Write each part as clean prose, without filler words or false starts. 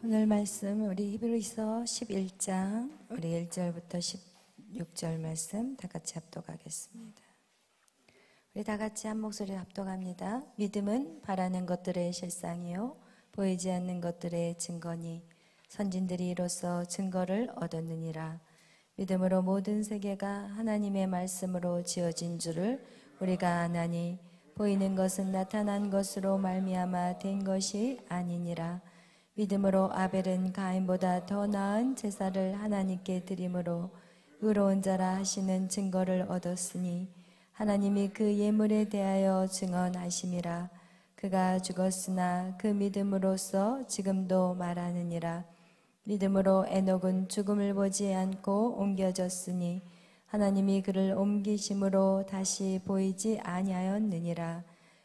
오늘 말씀 우리 히브리서 11장 우리 1절부터 16절 말씀 다 같이 합독하겠습니다. 우리 다 같이 한 목소리로 합독합니다. 믿음은 바라는 것들의 실상이요 보이지 않는 것들의 증거니 선진들이 이로써 증거를 얻었느니라. 믿음으로 모든 세계가 하나님의 말씀으로 지어진 줄을 우리가 아나니 보이는 것은 나타난 것으로 말미암아 된 것이 아니니라. 믿음으로 아벨은 가인보다 더 나은 제사를 하나님께 드림으로 의로운 자라 하시는 증거를 얻었으니 하나님이 그 예물에 대하여 증언하심이라. 그가 죽었으나 그 믿음으로써 지금도 말하느니라. 믿음으로 에녹은 죽음을 보지 않고 옮겨졌으니 하나님이 그를 옮기심으로 다시 보이지 아니하였느니라.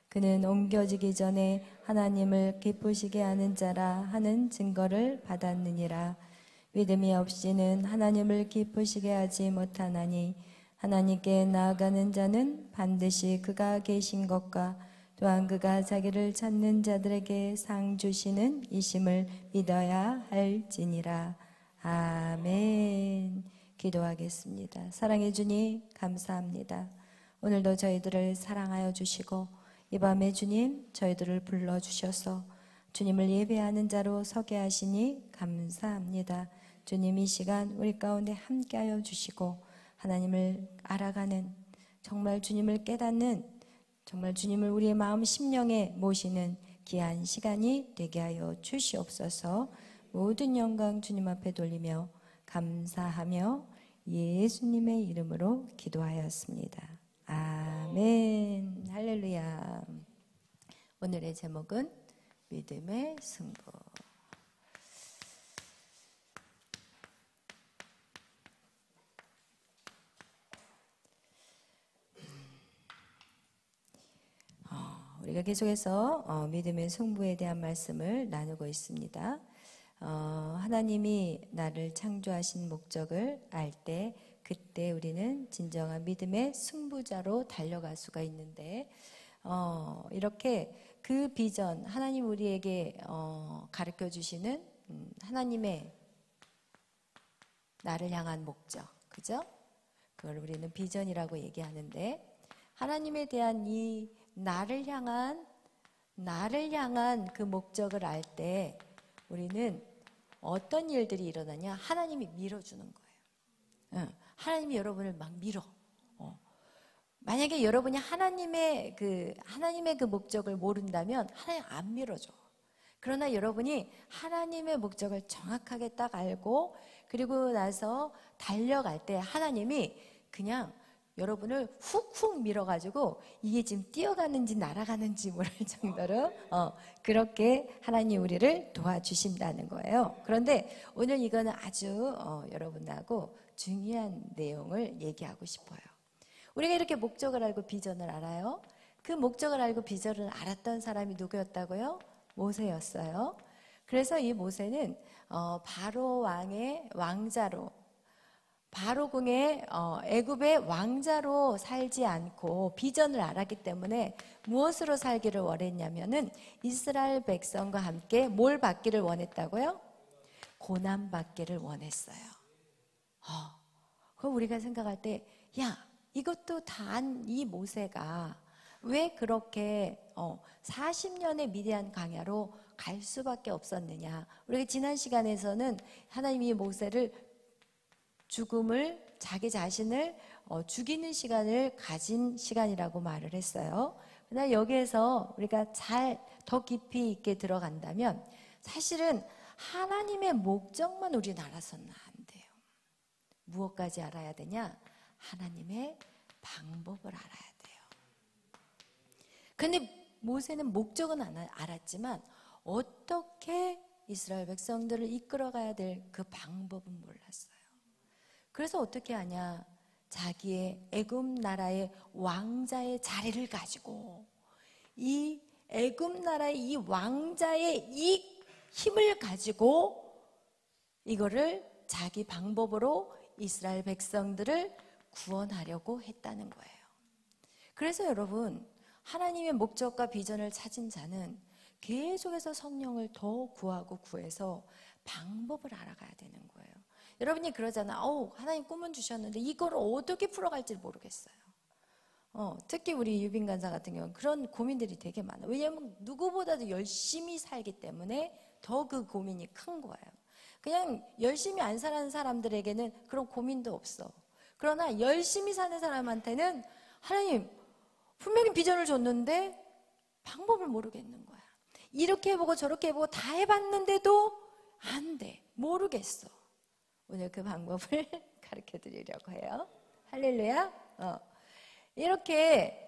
그는 옮겨지기 전에 하나님을 기쁘시게 하는 자라 하는 증거를 받았느니라. 믿음이 없이는 하나님을 기쁘시게 하지 못하나니 하나님께 나아가는 자는 반드시 그가 계신 것과 또한 그가 자기를 찾는 자들에게 상 주시는 이심을 믿어야 할지니라. 아멘. 기도하겠습니다. 사랑해 주님 감사합니다. 오늘도 저희들을 사랑하여 주시고 이 밤에 주님 저희들을 불러주셔서 주님을 예배하는 자로 서게 하시니 감사합니다. 주님 이 시간 우리 가운데 함께하여 주시고 하나님을 알아가는 정말 주님을 깨닫는 정말 주님을 우리의 마음 심령에 모시는 귀한 시간이 되게 하여 주시옵소서. 모든 영광 주님 앞에 돌리며 감사하며 예수님의 이름으로 기도하였습니다. 아멘. 할렐루야. 오늘의 제목은 믿음의 승부. 우리가 계속해서 믿음의 승부에 대한 말씀을 나누고 있습니다. 하나님이 나를 창조하신 목적을 알 때 그때 우리는 진정한 믿음의 승부자로 달려갈 수가 있는데 이렇게 그 비전 하나님 우리에게 가르쳐 주시는 하나님의 나를 향한 목적, 그죠? 그걸 우리는 비전이라고 얘기하는데 하나님에 대한 이 나를 향한 그 목적을 알 때 우리는 어떤 일들이 일어나냐? 하나님이 밀어주는 거예요. 하나님이 여러분을 막 밀어. 만약에 여러분이 하나님의 그 목적을 모른다면 하나님 안 밀어줘. 그러나 여러분이 하나님의 목적을 정확하게 딱 알고 그리고 나서 달려갈 때 하나님이 그냥 여러분을 훅훅 밀어가지고 이게 지금 뛰어가는지 날아가는지 모를 정도로 그렇게 하나님 우리를 도와주신다는 거예요. 그런데 오늘 이거는 아주 여러분하고 중요한 내용을 얘기하고 싶어요. 우리가 이렇게 목적을 알고 비전을 알아요. 그 목적을 알고 비전을 알았던 사람이 누구였다고요? 모세였어요. 그래서 이 모세는 바로 왕의 왕자로 바로궁의 애굽의 왕자로 살지 않고 비전을 알았기 때문에 무엇으로 살기를 원했냐면은 이스라엘 백성과 함께 뭘 받기를 원했다고요? 고난 받기를 원했어요. 그럼 우리가 생각할 때, 야, 이것도 다 이 모세가 왜 그렇게 40년의 미디안 광야로 갈 수밖에 없었느냐? 우리가 지난 시간에서는 하나님이 모세를 자기 자신을 죽이는 시간을 가진 시간이라고 말을 했어요. 그러나 여기에서 우리가 더 깊이 있게 들어간다면 사실은 하나님의 목적만 우리는 알아서는 안 돼요. 무엇까지 알아야 되냐? 하나님의 방법을 알아야 돼요. 그런데 모세는 목적은 알았지만 어떻게 이스라엘 백성들을 이끌어가야 될 그 방법은 몰랐어요. 그래서 어떻게 하냐? 자기의 애굽 나라의 왕자의 자리를 가지고 이 애굽 나라의 이 왕자의 이 힘을 가지고 이거를 자기 방법으로 이스라엘 백성들을 구원하려고 했다는 거예요. 그래서 여러분 하나님의 목적과 비전을 찾은 자는 계속해서 성령을 더 구하고 구해서 방법을 알아가야 되는 거예요. 여러분이 그러잖아. 하나님 꿈은 주셨는데 이걸 어떻게 풀어갈지 모르겠어요. 특히 우리 유빈 간사 같은 경우는 그런 고민들이 되게 많아요. 왜냐하면 누구보다도 열심히 살기 때문에 더 그 고민이 큰 거예요. 그냥 열심히 안 사는 사람들에게는 그런 고민도 없어. 그러나 열심히 사는 사람한테는 하나님 분명히 비전을 줬는데 방법을 모르겠는 거야. 이렇게 해보고 저렇게 해보고 다 해봤는데도 안 돼. 모르겠어. 오늘 그 방법을 가르쳐 드리려고 해요. 할렐루야. 이렇게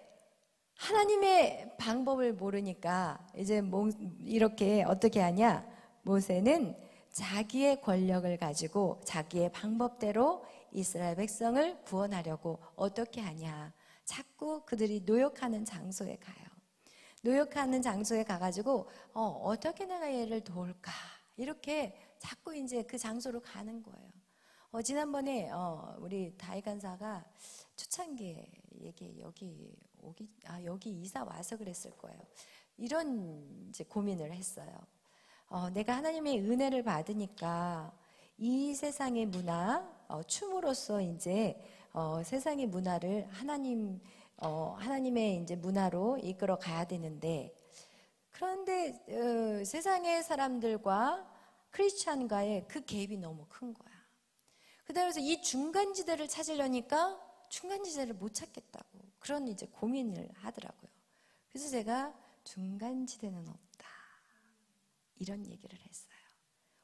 하나님의 방법을 모르니까 이제 이렇게 어떻게 하냐? 모세는 자기의 권력을 가지고 자기의 방법대로 이스라엘 백성을 구원하려고 어떻게 하냐? 자꾸 그들이 노역하는 장소에 가요. 노역하는 장소에 가가지고 어떻게 내가 얘를 도울까? 이렇게 자꾸 이제 그 장소로 가는 거예요. 지난번에 우리 다희 간사가 초창기에 여기 이사 와서 그랬을 거예요. 이런 이제 고민을 했어요. 내가 하나님의 은혜를 받으니까 이 세상의 문화, 춤으로써 이제 세상의 문화를 하나님의 이제 문화로 이끌어 가야 되는데, 그런데 세상의 사람들과 크리스찬과의 그 갭이 너무 큰 거야. 그래서 이 중간지대를 찾으려니까 중간지대를 못 찾겠다고 그런 이제 고민을 하더라고요. 그래서 제가 중간지대는 없다 이런 얘기를 했어요.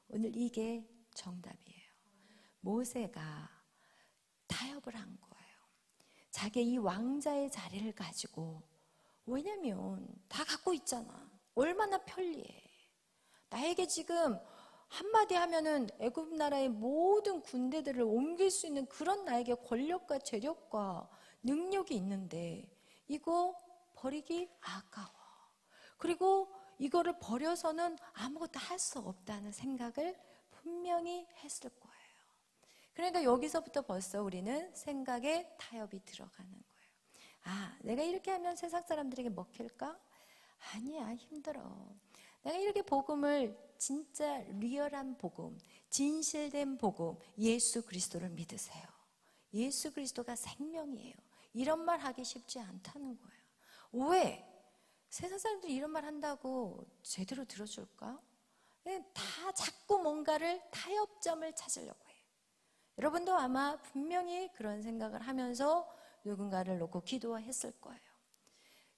오늘 이게 정답이에요. 모세가 타협을 한 거예요. 자기 이 왕자의 자리를 가지고, 왜냐면 다 갖고 있잖아. 얼마나 편리해. 나에게 지금 한마디 하면은 애굽 나라의 모든 군대들을 옮길 수 있는 그런 나에게 권력과 재력과 능력이 있는데 이거 버리기 아까워. 그리고 이거를 버려서는 아무것도 할 수 없다는 생각을 분명히 했을 거예요. 그러니까 여기서부터 벌써 우리는 생각에 타협이 들어가는 거예요. 내가 이렇게 하면 세상 사람들에게 먹힐까? 아니야, 힘들어. 내가 이렇게 복음을, 진짜 리얼한 복음, 진실된 복음, 예수 그리스도를 믿으세요. 예수 그리스도가 생명이에요. 이런 말 하기 쉽지 않다는 거예요. 왜? 세상 사람들이 이런 말 한다고 제대로 들어줄까? 다 자꾸 뭔가를 타협점을 찾으려고 해요. 여러분도 아마 분명히 그런 생각을 하면서 누군가를 놓고 기도했을 거예요.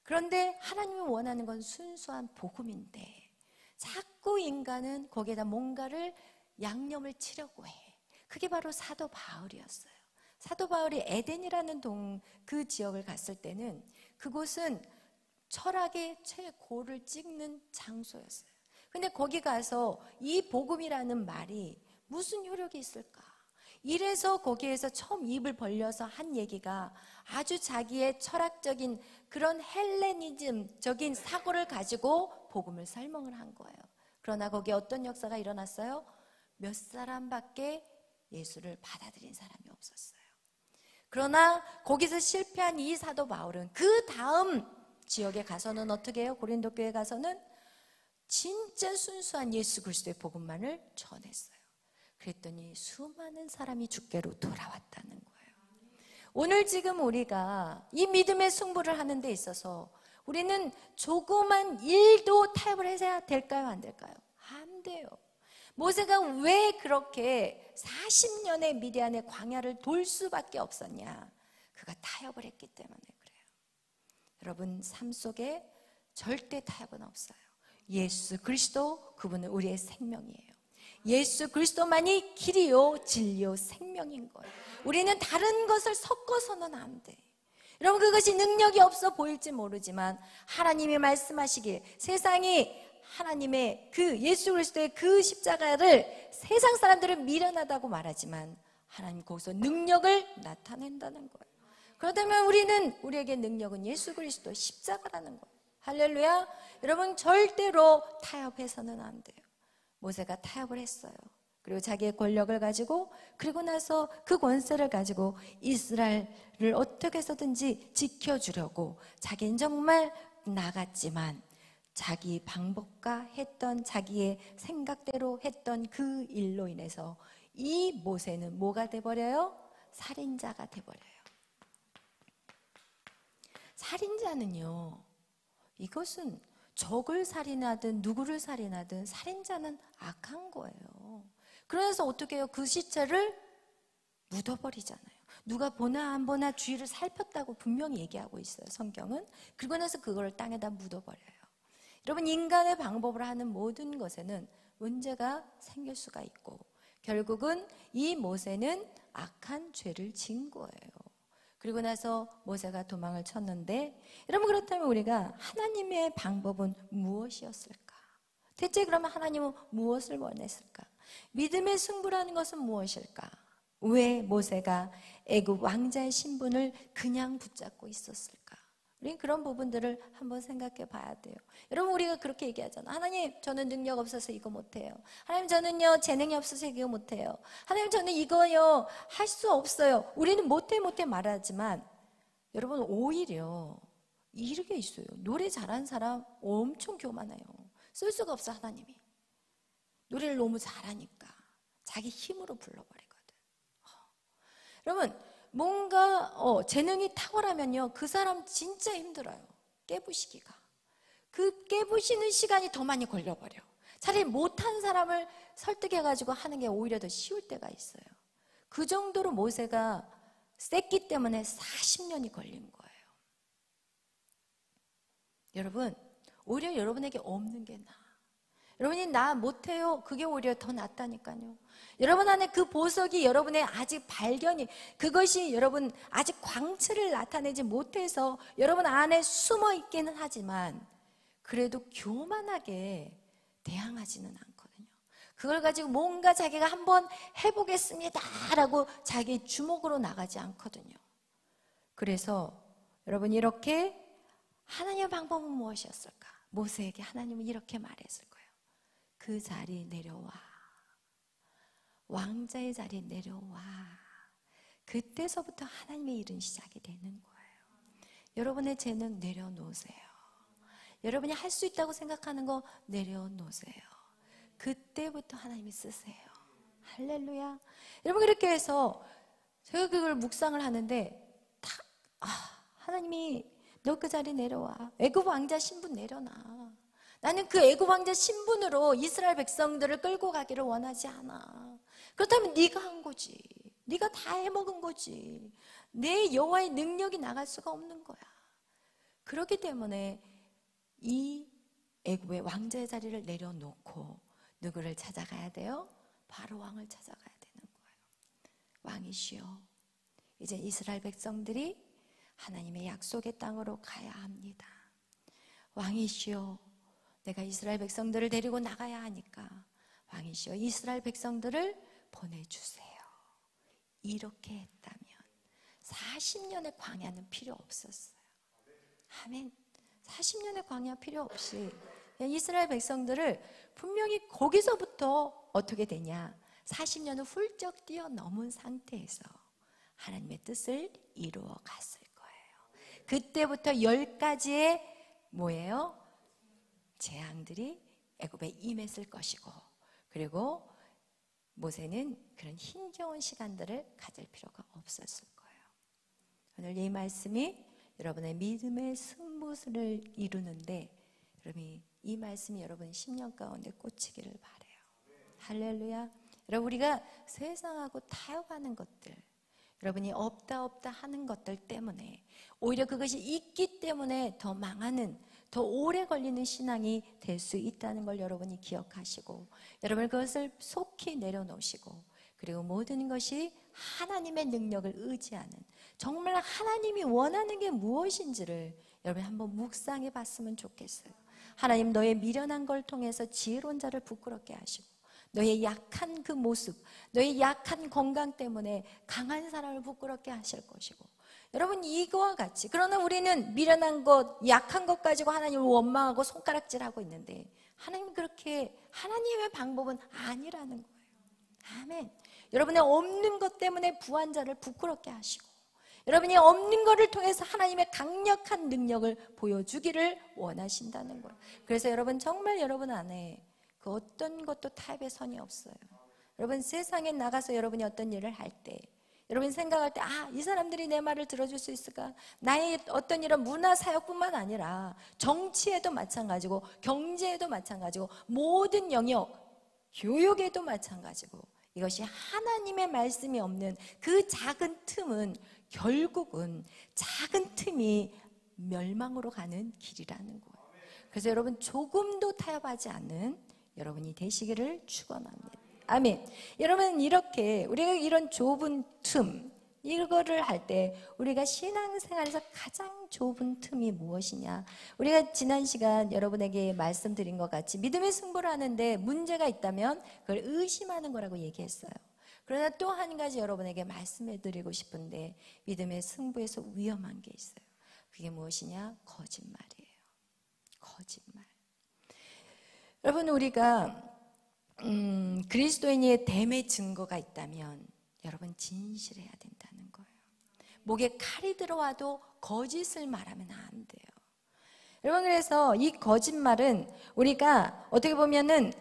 그런데 하나님이 원하는 건 순수한 복음인데 자꾸 인간은 거기에다 뭔가를 양념을 치려고 해. 그게 바로 사도 바울이었어요. 사도 바울이 에덴이라는 그 지역을 갔을 때는 그곳은 철학의 최고를 찍는 장소였어요. 근데 거기 가서 이 복음이라는 말이 무슨 효력이 있을까? 이래서 거기에서 처음 입을 벌려서 한 얘기가 아주 자기의 철학적인 그런 헬레니즘적인 사고를 가지고 복음을 설명을 한 거예요. 그러나 거기에 어떤 역사가 일어났어요? 몇 사람밖에 예수를 받아들인 사람이 없었어요. 그러나 거기서 실패한 이 사도 바울은 그 다음 지역에 가서는 어떻게 해요? 고린도 교회 가서는 진짜 순수한 예수 그리스도의 복음만을 전했어요. 그랬더니 수많은 사람이 주께로 돌아왔다는 거예요. 오늘 지금 우리가 이 믿음의 승부를 하는 데 있어서 우리는 조그만 일도 타협을 해야 될까요? 안 될까요? 안 돼요. 모세가 왜 그렇게 40년의 미디안의 광야를 돌 수밖에 없었냐? 그가 타협을 했기 때문에 그래요. 여러분, 삶 속에 절대 타협은 없어요. 예수 그리스도, 그분은 우리의 생명이에요. 예수 그리스도만이 길이요 진리요 생명인 거예요. 우리는 다른 것을 섞어서는 안 돼. 여러분, 그것이 능력이 없어 보일지 모르지만 하나님이 말씀하시길, 세상이 하나님의 그 예수 그리스도의 그 십자가를 세상 사람들은 미련하다고 말하지만 하나님 거기서 능력을 나타낸다는 거예요. 그렇다면 우리에게 능력은 예수 그리스도 십자가라는 거예요. 할렐루야. 여러분, 절대로 타협해서는 안 돼요. 모세가 타협을 했어요. 그리고 자기의 권력을 가지고, 그리고 나서 그 권세를 가지고 이스라엘을 어떻게 해서든지 지켜주려고 자기는 정말 나갔지만 자기 방법과 했던 자기의 생각대로 했던 그 일로 인해서 이 모세는 뭐가 돼버려요? 살인자가 돼버려요. 살인자는요, 이것은 적을 살인하든 누구를 살인하든 살인자는 악한 거예요. 그래서 어떻게 해요? 그 시체를 묻어버리잖아요. 누가 보나 안 보나 주위를 살폈다고 분명히 얘기하고 있어요, 성경은. 그리고 나서 그걸 땅에다 묻어버려요. 여러분, 인간의 방법으로 하는 모든 것에는 문제가 생길 수가 있고 결국은 이 모세는 악한 죄를 지은 거예요. 그리고 나서 모세가 도망을 쳤는데, 여러분, 그렇다면 우리가 하나님의 방법은 무엇이었을까? 대체 그러면 하나님은 무엇을 원했을까? 믿음의 승부라는 것은 무엇일까? 왜 모세가 애굽 왕자의 신분을 그냥 붙잡고 있었을까? 우리 그런 부분들을 한번 생각해 봐야 돼요. 여러분, 우리가 그렇게 얘기하잖아요. 하나님, 저는 능력 없어서 이거 못해요. 하나님, 저는요 재능이 없어서 이거 못해요. 하나님, 저는 이거요 할 수 없어요. 우리는 못해 말하지만 여러분, 오히려 이렇게 있어요. 노래 잘하는 사람 엄청 교만해요. 쓸 수가 없어. 하나님이 노래를 너무 잘하니까 자기 힘으로 불러버리거든. 여러분, 뭔가 재능이 탁월하면요 그 사람 진짜 힘들어요. 깨부시기가. 그 깨부시는 시간이 더 많이 걸려버려. 차라리 못한 사람을 설득해가지고 하는 게 오히려 더 쉬울 때가 있어요. 그 정도로 모세가 셌기 때문에 40년이 걸린 거예요. 여러분, 오히려 여러분에게 없는 게 나아. 여러분이 나 못해요, 그게 오히려 더 낫다니까요. 여러분 안에 그 보석이 여러분의 아직 발견이, 그것이 여러분 아직 광채를 나타내지 못해서 여러분 안에 숨어 있기는 하지만 그래도 교만하게 대항하지는 않거든요. 그걸 가지고 뭔가 자기가 한번 해보겠습니다 라고 자기 주먹으로 나가지 않거든요. 그래서 여러분, 이렇게 하나님의 방법은 무엇이었을까? 모세에게 하나님은 이렇게 말했을 거예요. 그 자리에 내려와. 왕자의 자리에 내려와. 그때서부터 하나님의 일은 시작이 되는 거예요. 여러분의 재능 내려놓으세요. 여러분이 할 수 있다고 생각하는 거 내려놓으세요. 그때부터 하나님이 쓰세요. 할렐루야. 여러분, 그렇게 해서 제가 그걸 묵상을 하는데 하나님이 너 그 자리에 내려와. 애굽 왕자 신분 내려놔. 나는 그 애굽 왕자 신분으로 이스라엘 백성들을 끌고 가기를 원하지 않아. 그렇다면 네가 한 거지. 네가 다 해먹은 거지. 내 여호와의 능력이 나갈 수가 없는 거야. 그렇기 때문에 이 애굽의 왕자의 자리를 내려놓고 누구를 찾아가야 돼요? 바로 왕을 찾아가야 되는 거예요. 왕이시여, 이제 이스라엘 백성들이 하나님의 약속의 땅으로 가야 합니다. 왕이시여, 내가 이스라엘 백성들을 데리고 나가야 하니까 왕이시여, 이스라엘 백성들을 보내주세요. 이렇게 했다면 40년의 광야는 필요 없었어요. 아멘. 40년의 광야 필요 없이 이스라엘 백성들을 분명히 거기서부터 어떻게 되냐, 40년을 훌쩍 뛰어넘은 상태에서 하나님의 뜻을 이루어 갔을 거예요. 그때부터 10가지의 뭐예요? 재앙들이 애굽에 임했을 것이고, 그리고 모세는 그런 힘겨운 시간들을 가질 필요가 없었을 거예요. 오늘 이 말씀이 여러분의 믿음의 승부를 이루는데, 여러분이 이 말씀이 여러분 심령 가운데 꽂히기를 바라요. 할렐루야. 여러분, 우리가 세상하고 타협하는 것들, 여러분이 없다 하는 것들 때문에 오히려 그것이 있기 때문에 더 망하는, 더 오래 걸리는 신앙이 될 수 있다는 걸 여러분이 기억하시고, 여러분 그것을 속히 내려놓으시고, 그리고 모든 것이 하나님의 능력을 의지하는, 정말 하나님이 원하는 게 무엇인지를 여러분 한번 묵상해 봤으면 좋겠어요. 하나님, 너의 미련한 걸 통해서 지혜로운 자를 부끄럽게 하시고, 너의 약한 그 모습, 너의 약한 건강 때문에 강한 사람을 부끄럽게 하실 것이고, 여러분 이거와 같이, 그러나 우리는 미련한 것, 약한 것 가지고 하나님을 원망하고 손가락질하고 있는데, 하나님 그렇게, 하나님의 방법은 아니라는 거예요. 아멘. 여러분의 없는 것 때문에 부한 자를 부끄럽게 하시고, 여러분이 없는 것을 통해서 하나님의 강력한 능력을 보여주기를 원하신다는 거예요. 그래서 여러분 정말 여러분 안에 그 어떤 것도 타협의 선이 없어요. 여러분 세상에 나가서 여러분이 어떤 일을 할 때 여러분 생각할 때 이 사람들이 내 말을 들어줄 수 있을까? 나의 어떤 이런 문화사역뿐만 아니라 정치에도 마찬가지고 경제에도 마찬가지고 모든 영역, 교육에도 마찬가지고 이것이 하나님의 말씀이 없는 그 작은 틈은 결국은 작은 틈이 멸망으로 가는 길이라는 거예요. 그래서 여러분 조금도 타협하지 않는 여러분이 되시기를 축원합니다. 아멘. 여러분 이렇게 우리가 이런 좁은 틈 이거를 할 때 우리가 신앙생활에서 가장 좁은 틈이 무엇이냐? 우리가 지난 시간 여러분에게 말씀드린 것 같이 믿음의 승부를 하는데 문제가 있다면 그걸 의심하는 거라고 얘기했어요. 그러나 또 한 가지 여러분에게 말씀해 드리고 싶은데 믿음의 승부에서 위험한 게 있어요. 그게 무엇이냐? 거짓말이에요. 거짓말. 여러분 우리가 그리스도인의 됨의 증거가 있다면 여러분 진실해야 된다는 거예요. 목에 칼이 들어와도 거짓을 말하면 안 돼요. 여러분 그래서 이 거짓말은 우리가 어떻게 보면은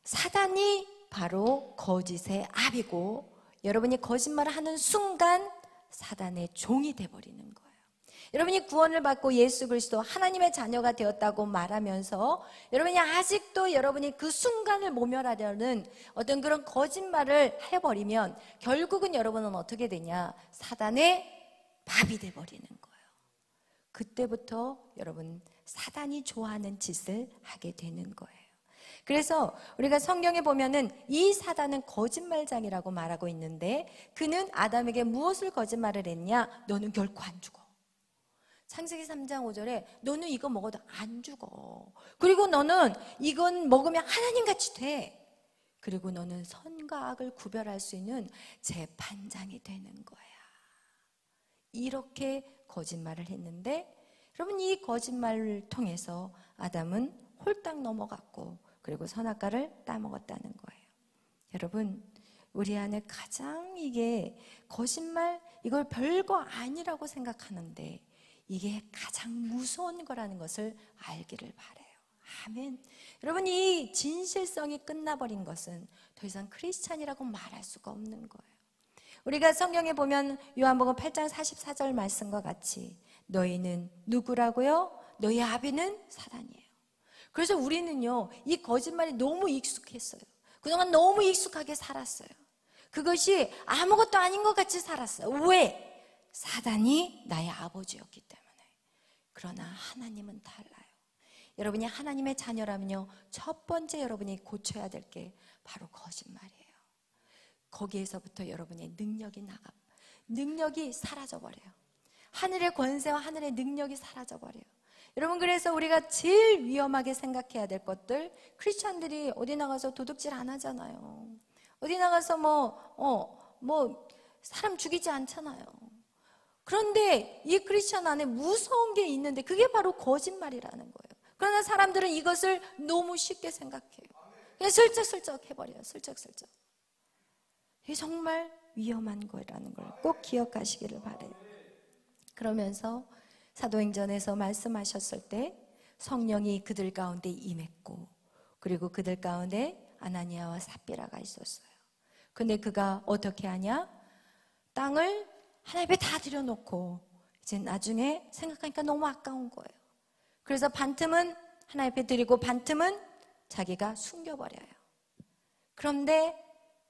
사단이 바로 거짓의 압이고 여러분이 거짓말을 하는 순간 사단의 종이 돼버리는 거예요. 여러분이 구원을 받고 예수 그리스도 하나님의 자녀가 되었다고 말하면서 여러분이 아직도 여러분이 그 순간을 모멸하려는 어떤 그런 거짓말을 해버리면 결국은 여러분은 어떻게 되냐? 사단의 밥이 돼버리는 거예요. 그때부터 여러분 사단이 좋아하는 짓을 하게 되는 거예요. 그래서 우리가 성경에 보면은 이 사단은 거짓말장이라고 말하고 있는데 그는 아담에게 무엇을 거짓말을 했냐? 너는 결코 안 죽어. 창세기 3장 5절에 너는 이거 먹어도 안 죽어. 그리고 너는 이건 먹으면 하나님같이 돼. 그리고 너는 선과 악을 구별할 수 있는 재판장이 되는 거야. 이렇게 거짓말을 했는데 여러분 이 거짓말을 통해서 아담은 홀딱 넘어갔고 그리고 선악과를 따먹었다는 거예요. 여러분 우리 안에 가장 이게 거짓말 이걸 별거 아니라고 생각하는데 이게 가장 무서운 거라는 것을 알기를 바라요. 아멘. 여러분 이 진실성이 끝나버린 것은 더 이상 크리스찬이라고 말할 수가 없는 거예요. 우리가 성경에 보면 요한복음 8장 44절 말씀과 같이 너희는 누구라고요? 너희 아비는 사단이에요. 그래서 우리는요 이 거짓말이 너무 익숙했어요. 그동안 너무 익숙하게 살았어요. 그것이 아무것도 아닌 것 같이 살았어요. 왜? 사단이 나의 아버지였기 때문에. 그러나 하나님은 달라요. 여러분이 하나님의 자녀라면요 첫 번째 여러분이 고쳐야 될 게 바로 거짓말이에요. 거기에서부터 여러분의 능력이 사라져버려요. 하늘의 권세와 하늘의 능력이 사라져버려요. 여러분 그래서 우리가 제일 위험하게 생각해야 될 것들 크리스찬들이 어디 나가서 도둑질 안 하잖아요. 어디 나가서 사람 죽이지 않잖아요. 그런데 이 크리스찬 안에 무서운 게 있는데 그게 바로 거짓말이라는 거예요. 그러나 사람들은 이것을 너무 쉽게 생각해요. 그냥 슬쩍슬쩍 해버려요. 슬쩍슬쩍. 이게 정말 위험한 거라는 걸 꼭 기억하시기를 바라요. 그러면서 사도행전에서 말씀하셨을 때 성령이 그들 가운데 임했고 그리고 그들 가운데 아나니아와 삽비라가 있었어요. 근데 그가 어떻게 하냐? 땅을 하나님 앞에 다 들여놓고 이제 나중에 생각하니까 너무 아까운 거예요. 그래서 반틈은 하나님 앞에 드리고 반틈은 자기가 숨겨버려요. 그런데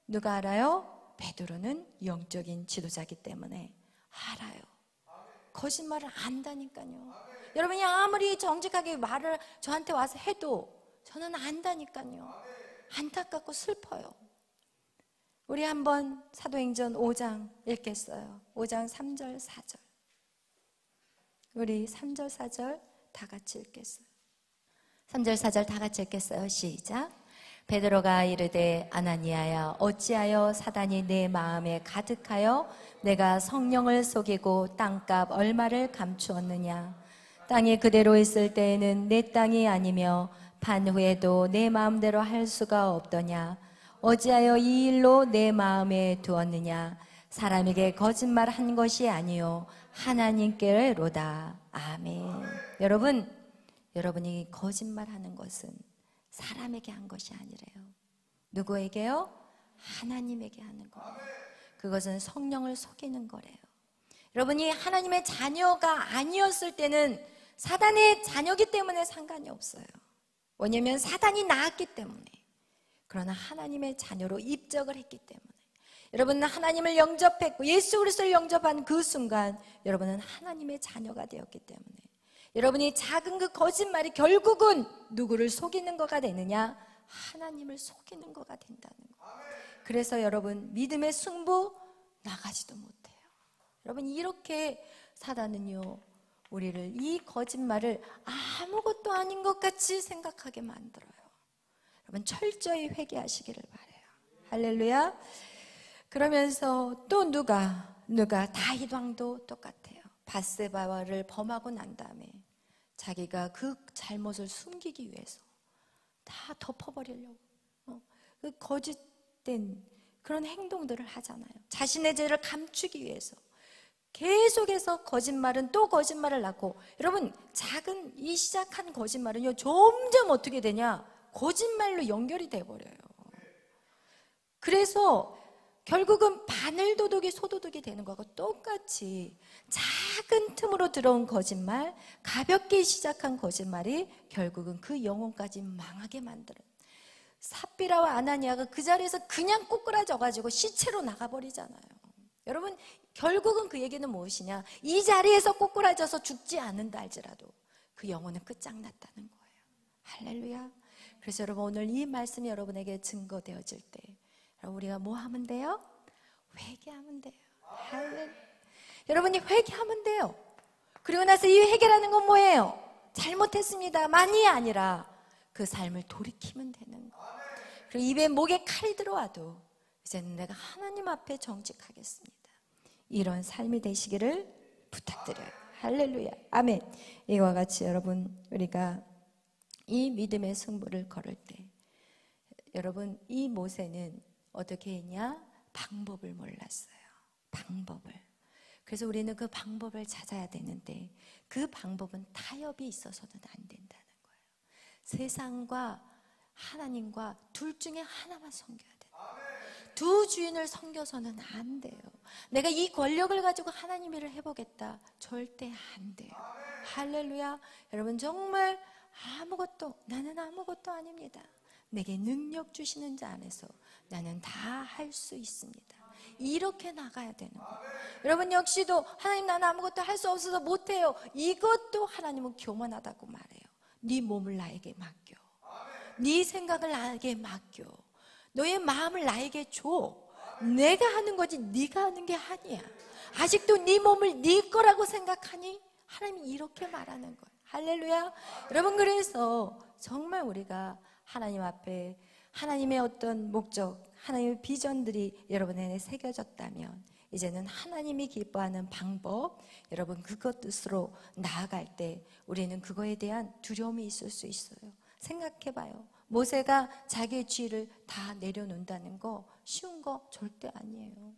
누가 알아요? 베드로는 영적인 지도자이기 때문에 알아요. 거짓말을 안다니까요. 여러분이 아무리 정직하게 말을 저한테 와서 해도 저는 안다니까요. 안타깝고 슬퍼요. 우리 한번 사도행전 5장 읽겠어요. 5장 3절 4절. 우리 3절 4절 다 같이 읽겠어요. 3절 4절 다 같이 읽겠어요. 시작. 베드로가 이르되 아나니아야 어찌하여 사단이 내 마음에 가득하여 내가 성령을 속이고 땅값 얼마를 감추었느냐. 땅이 그대로 있을 때에는 내 땅이 아니며 판후에도 내 마음대로 할 수가 없더냐. 어찌하여 이 일로 내 마음에 두었느냐. 사람에게 거짓말한 것이 아니요 하나님께로다. 아멘. 여러분이 거짓말하는 것은 사람에게 한 것이 아니래요. 누구에게요? 하나님에게 하는 거예요. 그것은 성령을 속이는 거래요. 여러분이 하나님의 자녀가 아니었을 때는 사단의 자녀기 때문에 상관이 없어요. 왜냐하면 사단이 나았기 때문에. 그러나 하나님의 자녀로 입적을 했기 때문에. 여러분은 하나님을 영접했고 예수 그리스도를 영접한 그 순간 여러분은 하나님의 자녀가 되었기 때문에 여러분이 작은 그 거짓말이 결국은 누구를 속이는 거가 되느냐? 하나님을 속이는 거가 된다는 거예요. 그래서 여러분 믿음의 승부 나가지도 못해요. 여러분 이렇게 사단은요 우리를 이 거짓말을 아무것도 아닌 것 같이 생각하게 만들어요. 여러분 철저히 회개하시기를 바라요. 할렐루야. 그러면서 또 누가 다윗 왕도 똑같아요. 밧세바를 범하고 난 다음에 자기가 그 잘못을 숨기기 위해서 다 덮어버리려고 그 거짓된 그런 행동들을 하잖아요. 자신의 죄를 감추기 위해서 계속해서 거짓말은 또 거짓말을 낳고 여러분 작은 이 시작한 거짓말은요 점점 어떻게 되냐? 거짓말로 연결이 돼버려요. 그래서 결국은 바늘도둑이 소도둑이 되는 거하고 똑같이 작은 틈으로 들어온 거짓말, 가볍게 시작한 거짓말이 결국은 그 영혼까지 망하게 만들어요. 삽비라와 아나니아가 그 자리에서 그냥 꼬꾸라져가지고 시체로 나가버리잖아요. 여러분 결국은 그 얘기는 무엇이냐? 이 자리에서 꼬꾸라져서 죽지 않는다 할지라도 그 영혼은 끝장났다는 거예요. 할렐루야. 그래서 여러분 오늘 이 말씀이 여러분에게 증거되어질 때 우리가 뭐 하면 돼요? 회개하면 돼요. 할렐루야. 여러분이 회개하면 돼요. 그리고 나서 이 회개라는 건 뭐예요? 잘못했습니다만이 아니라 그 삶을 돌이키면 되는 거예요. 그리고 입에 목에 칼이 들어와도 이제는 내가 하나님 앞에 정직하겠습니다. 이런 삶이 되시기를 부탁드려요. 할렐루야. 아멘. 이와 같이 여러분 우리가 이 믿음의 승부를 걸을 때 여러분 이 모세는 어떻게 했냐? 방법을 몰랐어요. 방법을. 그래서 우리는 그 방법을 찾아야 되는데 그 방법은 타협이 있어서는 안 된다는 거예요. 세상과 하나님과 둘 중에 하나만 섬겨야 돼요. 두 주인을 섬겨서는 안 돼요. 내가 이 권력을 가지고 하나님 일을 해보겠다. 절대 안 돼요. 할렐루야. 여러분 정말 나는 아무것도 아닙니다. 내게 능력 주시는 자 안에서 나는 다 할 수 있습니다. 이렇게 나가야 되는 거예요. 여러분 역시도 하나님 나는 아무것도 할 수 없어서 못해요. 이것도 하나님은 교만하다고 말해요. 네 몸을 나에게 맡겨. 네 생각을 나에게 맡겨. 너의 마음을 나에게 줘. 내가 하는 거지 네가 하는 게 아니야. 아직도 네 몸을 네 거라고 생각하니? 하나님이 이렇게 말하는 거예요. 할렐루야. 여러분 그래서 정말 우리가 하나님 앞에 하나님의 어떤 목적, 하나님의 비전들이 여러분에게 새겨졌다면 이제는 하나님이 기뻐하는 방법, 여러분 그것으로 나아갈 때 우리는 그거에 대한 두려움이 있을 수 있어요. 생각해봐요. 모세가 자기의 죄를 다 내려놓는다는 거 쉬운 거 절대 아니에요.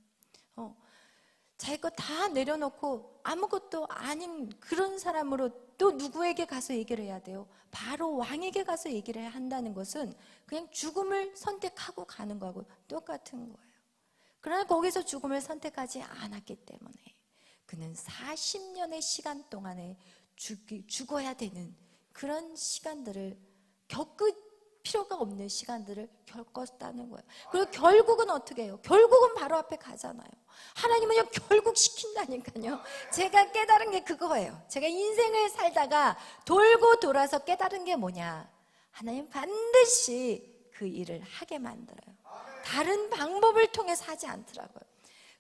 자기 거 다 내려놓고 아무것도 아닌 그런 사람으로 또 누구에게 가서 얘기를 해야 돼요? 바로 왕에게 가서 얘기를 한다는 것은 그냥 죽음을 선택하고 가는 거하고 똑같은 거예요. 그러나 거기서 죽음을 선택하지 않았기 때문에 그는 40년의 시간 동안에 죽어야 되는 그런 시간들을 겪을 필요가 없는 시간들을 겪었다는 거예요. 그리고 결국은 어떻게 해요? 결국은 바로 앞에 가잖아요. 하나님은요 결국 시킨다니까요. 제가 깨달은 게 그거예요. 제가 인생을 살다가 돌고 돌아서 깨달은 게 뭐냐? 하나님 반드시 그 일을 하게 만들어요. 다른 방법을 통해서 하지 않더라고요.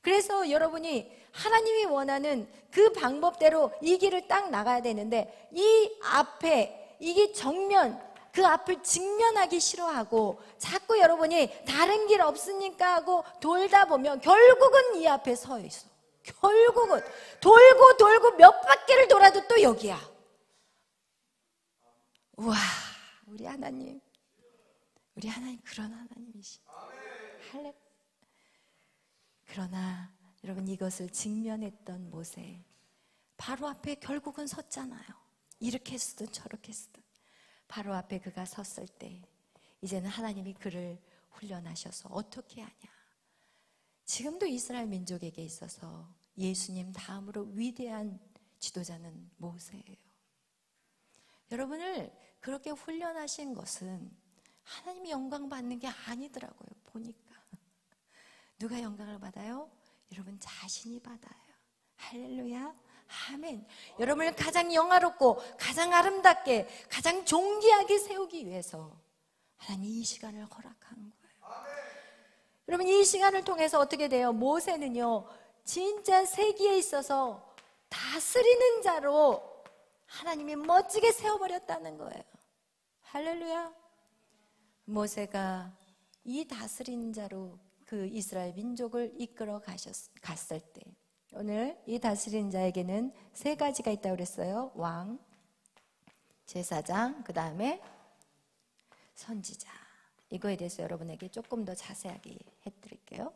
그래서 여러분이 하나님이 원하는 그 방법대로 이 길을 딱 나가야 되는데 이 앞에 이게 정면 그 앞을 직면하기 싫어하고 자꾸 여러분이 다른 길 없으니까 하고 돌다 보면 결국은 이 앞에 서 있어. 결국은 돌고 몇 바퀴를 돌아도 또 여기야. 우와, 우리 하나님 그런 하나님이시. 할래. 그러나 여러분, 이것을 직면했던 모세, 바로 앞에 결국은 섰잖아요. 이렇게 쓰든 저렇게 쓰든 바로 앞에 그가 섰을 때 이제는 하나님이 그를 훈련하셔서 어떻게 하냐. 지금도 이스라엘 민족에게 있어서 예수님 다음으로 위대한 지도자는 모세예요. 여러분을 그렇게 훈련하신 것은 하나님이 영광 받는 게 아니더라고요. 보니까 누가 영광을 받아요? 여러분 자신이 받아요. 할렐루야, 아멘. 여러분을 가장 영화롭고 가장 아름답게 가장 존귀하게 세우기 위해서 하나님이 이 시간을 허락한 거예요. 여러분, 이 시간을 통해서 어떻게 돼요? 모세는요 진짜 세기에 있어서 다스리는 자로 하나님이 멋지게 세워버렸다는 거예요. 할렐루야. 모세가 이 다스리는 자로 그 이스라엘 민족을 이끌어 갔을 때, 오늘 이 다스리는 자에게는 세 가지가 있다고 그랬어요. 왕, 제사장, 그 다음에 선지자. 이거에 대해서 여러분에게 조금 더 자세하게 해드릴게요.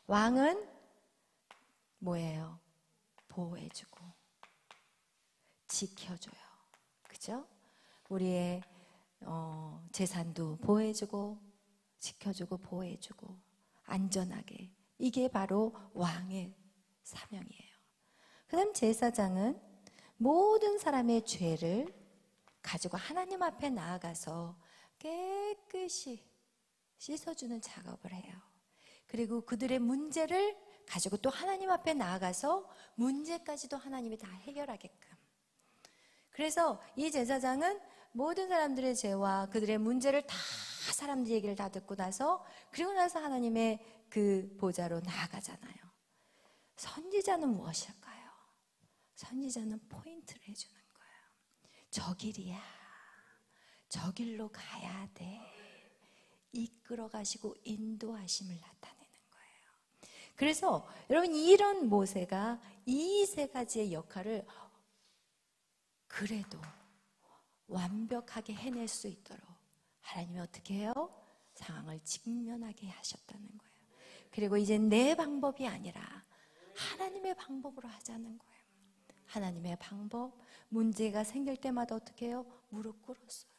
왕은 뭐예요? 보호해주고 지켜줘요. 그죠? 우리의 재산도 보호해주고 지켜주고 보호해주고 안전하게, 이게 바로 왕의 사명이에요. 그 다음 제사장은 모든 사람의 죄를 가지고 하나님 앞에 나아가서 깨끗이 씻어주는 작업을 해요. 그리고 그들의 문제를 가지고 또 하나님 앞에 나아가서 문제까지도 하나님이 다 해결하게끔. 그래서 이 제사장은 모든 사람들의 죄와 그들의 문제를 다 사람들 얘기를 다 듣고 나서, 그리고 나서 하나님의 그 보좌로 나아가잖아요. 선지자는 무엇일까요? 선지자는 포인트를 해주는 거예요. 저 길이야, 저 길로 가야 돼. 이끌어 가시고 인도하심을 나타내는 거예요. 그래서 여러분, 이런 모세가 이 세 가지의 역할을 그래도 완벽하게 해낼 수 있도록 하나님이 어떻게 해요? 상황을 직면하게 하셨다는 거예요. 그리고 이제 내 방법이 아니라 하나님의 방법으로 하자는 거예요. 하나님의 방법, 문제가 생길 때마다 어떻게 해요? 무릎 꿇었어요.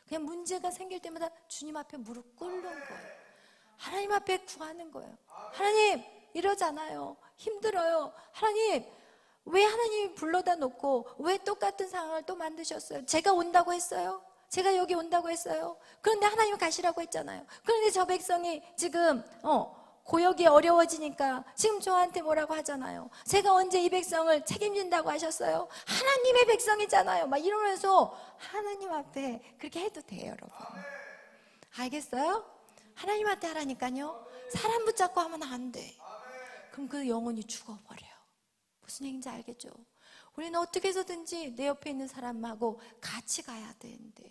그냥 문제가 생길 때마다 주님 앞에 무릎 꿇는 거예요. 하나님 앞에 구하는 거예요. 하나님, 이러잖아요. 힘들어요. 하나님, 왜 하나님이 불러다 놓고 왜 똑같은 상황을 또 만드셨어요? 제가 온다고 했어요? 제가 여기 온다고 했어요? 그런데 하나님 가시라고 했잖아요. 그런데 저 백성이 지금 고역이 어려워지니까 지금 저한테 뭐라고 하잖아요. 제가 언제 이 백성을 책임진다고 하셨어요? 하나님의 백성이잖아요. 막 이러면서 하나님 앞에 그렇게 해도 돼요, 여러분. 알겠어요? 하나님 앞에 하라니까요. 사람 붙잡고 하면 안 돼. 그럼 그 영혼이 죽어버려요. 무슨 얘기인지 알겠죠? 우리는 어떻게 해서든지 내 옆에 있는 사람하고 같이 가야 되는데,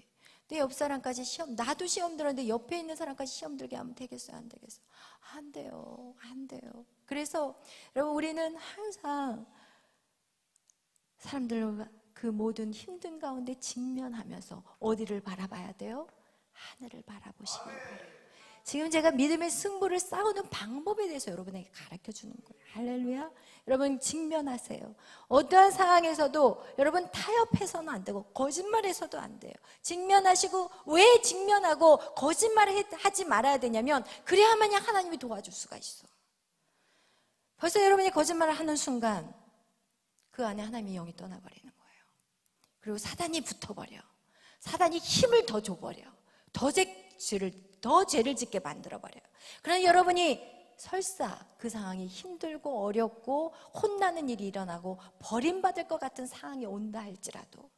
내 옆 사람까지 나도 시험 들었는데 옆에 있는 사람까지 시험 들게 하면 되겠어요? 안 되겠어요? 안 돼요. 안 돼요. 그래서 여러분, 우리는 항상 사람들과 그 모든 힘든 가운데 직면하면서 어디를 바라봐야 돼요? 하늘을 바라보시길 바라요. 지금 제가 믿음의 승부를 싸우는 방법에 대해서 여러분에게 가르쳐 주는 거예요. 할렐루야. 여러분, 직면하세요. 어떠한 상황에서도 여러분 타협해서는 안 되고 거짓말해서도 안 돼요. 직면하시고, 왜 직면하고 거짓말을 하지 말아야 되냐면, 그래야만이 하나님이 도와줄 수가 있어. 벌써 여러분이 거짓말을 하는 순간 그 안에 하나님의 영이 떠나버리는 거예요. 그리고 사단이 붙어버려. 사단이 힘을 더 줘버려. 더 죄를 짓게 만들어버려요. 그러나 여러분이 설사 그 상황이 힘들고 어렵고 혼나는 일이 일어나고 버림받을 것 같은 상황이 온다 할지라도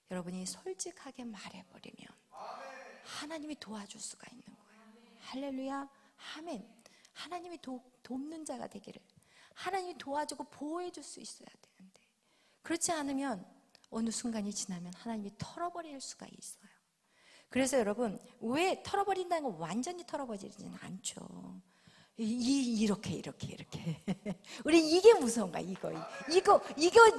여러분이 솔직하게 말해버리면 하나님이 도와줄 수가 있는 거예요. 할렐루야, 아멘. 하나님이 돕는 자가 되기를, 하나님이 도와주고 보호해줄 수 있어야 되는데, 그렇지 않으면 어느 순간이 지나면 하나님이 털어버릴 수가 있어요. 그래서 여러분, 왜 털어버린다는 건 완전히 털어버리지는 않죠. 이렇게 우리 이게 무서운 거야. 이거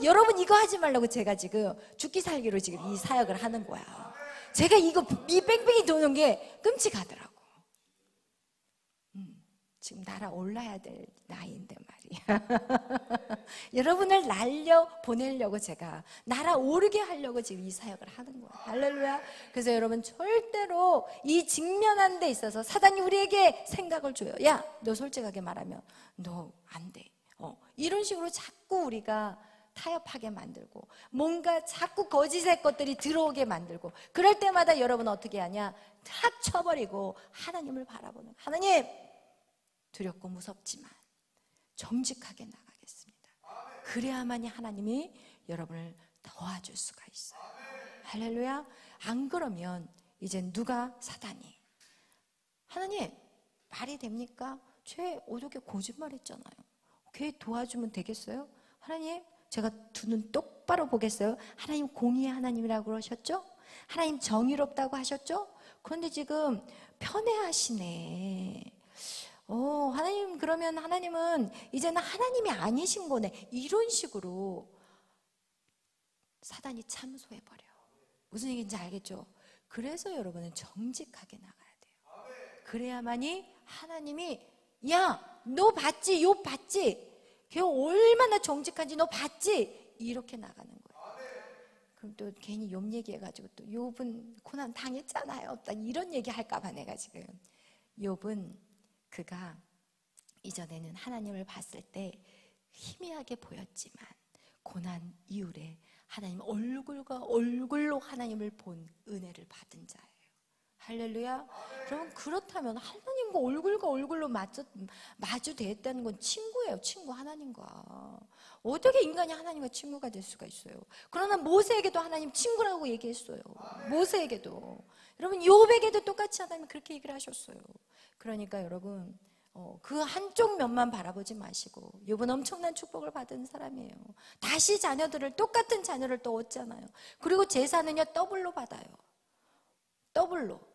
여러분, 이거 하지 말라고 제가 지금 죽기 살기로 지금 이 사역을 하는 거야. 제가 이 뺑뺑이 도는 게 끔찍하더라고. 지금 날아올라야 될 나이인데 말이야. 여러분을 날려 보내려고 제가 날아오르게 하려고 지금 이 사역을 하는 거예요. 할렐루야. 그래서 여러분 절대로 이 직면한 데 있어서 사단이 우리에게 생각을 줘요. 야, 너 솔직하게 말하면 너 안 돼. 이런 식으로 자꾸 우리가 타협하게 만들고 뭔가 자꾸 거짓의 것들이 들어오게 만들고 그럴 때마다 여러분 어떻게 하냐? 탁 쳐버리고 하나님을 바라보는, 하나님 두렵고 무섭지만 정직하게 나가겠습니다. 그래야만이 하나님이 여러분을 도와줄 수가 있어요. 할렐루야. 안 그러면 이제 누가 사단이 하나님 말이 됩니까? 죄 어저께 거짓말했잖아요. 걔 도와주면 되겠어요? 하나님 제가 두 눈 똑바로 보겠어요? 하나님 공의의 하나님이라고 그러셨죠? 하나님 정의롭다고 하셨죠? 그런데 지금 편애하시네. 하나님 그러면 하나님은 이제는 하나님이 아니신 거네. 이런 식으로 사단이 참소해버려. 무슨 얘기인지 알겠죠? 그래서 여러분은 정직하게 나가야 돼요. 그래야만이 하나님이 야 너 봤지? 욥 봤지? 걔 얼마나 정직한지 너 봤지? 이렇게 나가는 거예요. 그럼 또 괜히 욥 얘기해가지고 또 욥은 고난 당했잖아요. 이런 얘기 할까봐 내가 지금. 욥은 그가 이전에는 하나님을 봤을 때 희미하게 보였지만 고난 이후에 하나님 얼굴과 얼굴로 하나님을 본 은혜를 받은 자예요. 할렐루야. 그럼 그렇다면 하나님과 얼굴과 얼굴로 마주대했다는 건 친구예요. 친구 하나님과. 어떻게 인간이 하나님과 친구가 될 수가 있어요? 그러나 모세에게도 하나님 친구라고 얘기했어요. 모세에게도. 여러분 욥에게도 똑같이 하나님 그렇게 얘기를 하셨어요. 그러니까 여러분 그 한쪽 면만 바라보지 마시고 욥은 엄청난 축복을 받은 사람이에요. 다시 자녀들을 똑같은 자녀를 또 얻잖아요. 그리고 제사는요 더블로 받아요. 더블로.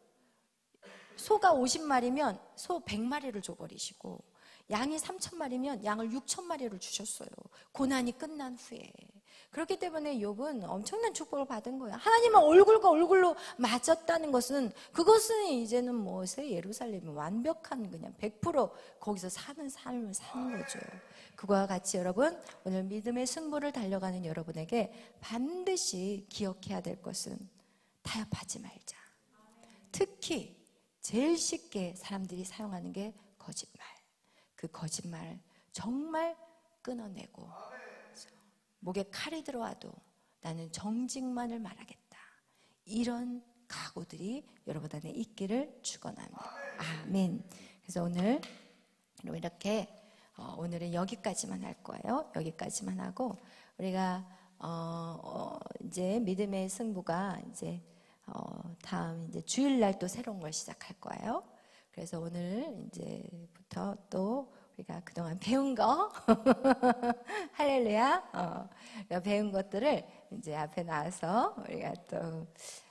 소가 50마리면 소 100마리를 줘버리시고 양이 3,000마리면 양을 6,000마리를 주셨어요. 고난이 끝난 후에. 그렇기 때문에 욥은 엄청난 축복을 받은 거예요. 하나님은 얼굴과 얼굴로 맞았다는 것은 그것은 이제는 뭐 새 예루살렘이 완벽한 그냥 100% 거기서 사는 삶을 사는 거죠. 그와 같이 여러분 오늘 믿음의 승부를 달려가는 여러분에게 반드시 기억해야 될 것은 타협하지 말자. 특히 제일 쉽게 사람들이 사용하는 게 거짓말. 그 거짓말 정말 끊어내고 목에 칼이 들어와도 나는 정직만을 말하겠다. 이런 각오들이 여러분 안에 있기를 축원합니다. 아멘. 그래서 오늘 이렇게 오늘은 여기까지만 할 거예요. 여기까지만 하고 우리가 이제 믿음의 승부가 이제 다음 이제 주일날 또 새로운 걸 시작할 거예요. 그래서 오늘 이제부터 또 우리가 그동안 배운 거 할렐루야 배운 것들을 이제 앞에 나와서 우리가 또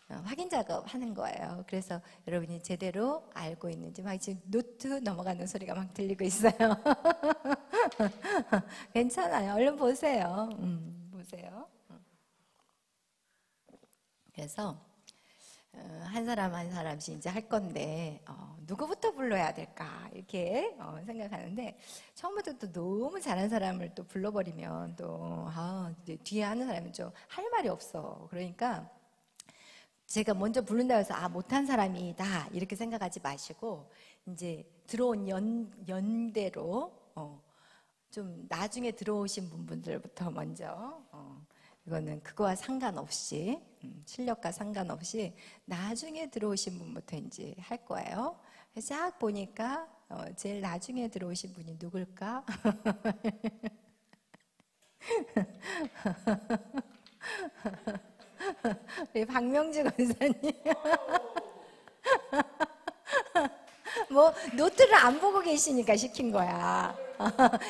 확인 작업하는 거예요. 그래서 여러분이 제대로 알고 있는지 막 지금 노트 넘어가는 소리가 막 들리고 있어요. 괜찮아요. 얼른 보세요. 보세요. 그래서 한 사람 한 사람씩 이제 할 건데 누구부터 불러야 될까 이렇게 생각하는데 처음부터 또 너무 잘하는 사람을 또 불러버리면 또 뒤에 하는 사람은 좀 할 말이 없어. 그러니까 제가 먼저 부른다고 해서 못한 사람이다 이렇게 생각하지 마시고 이제 들어온 연대로 좀 나중에 들어오신 분들부터 먼저 이거는 그거와 상관없이 실력과 상관없이 나중에 들어오신 분부터 이제 할 거예요. 그래서 쫙 보니까 제일 나중에 들어오신 분이 누굴까? 우리 박명주 권사님. 뭐 노트를 안 보고 계시니까 시킨 거야.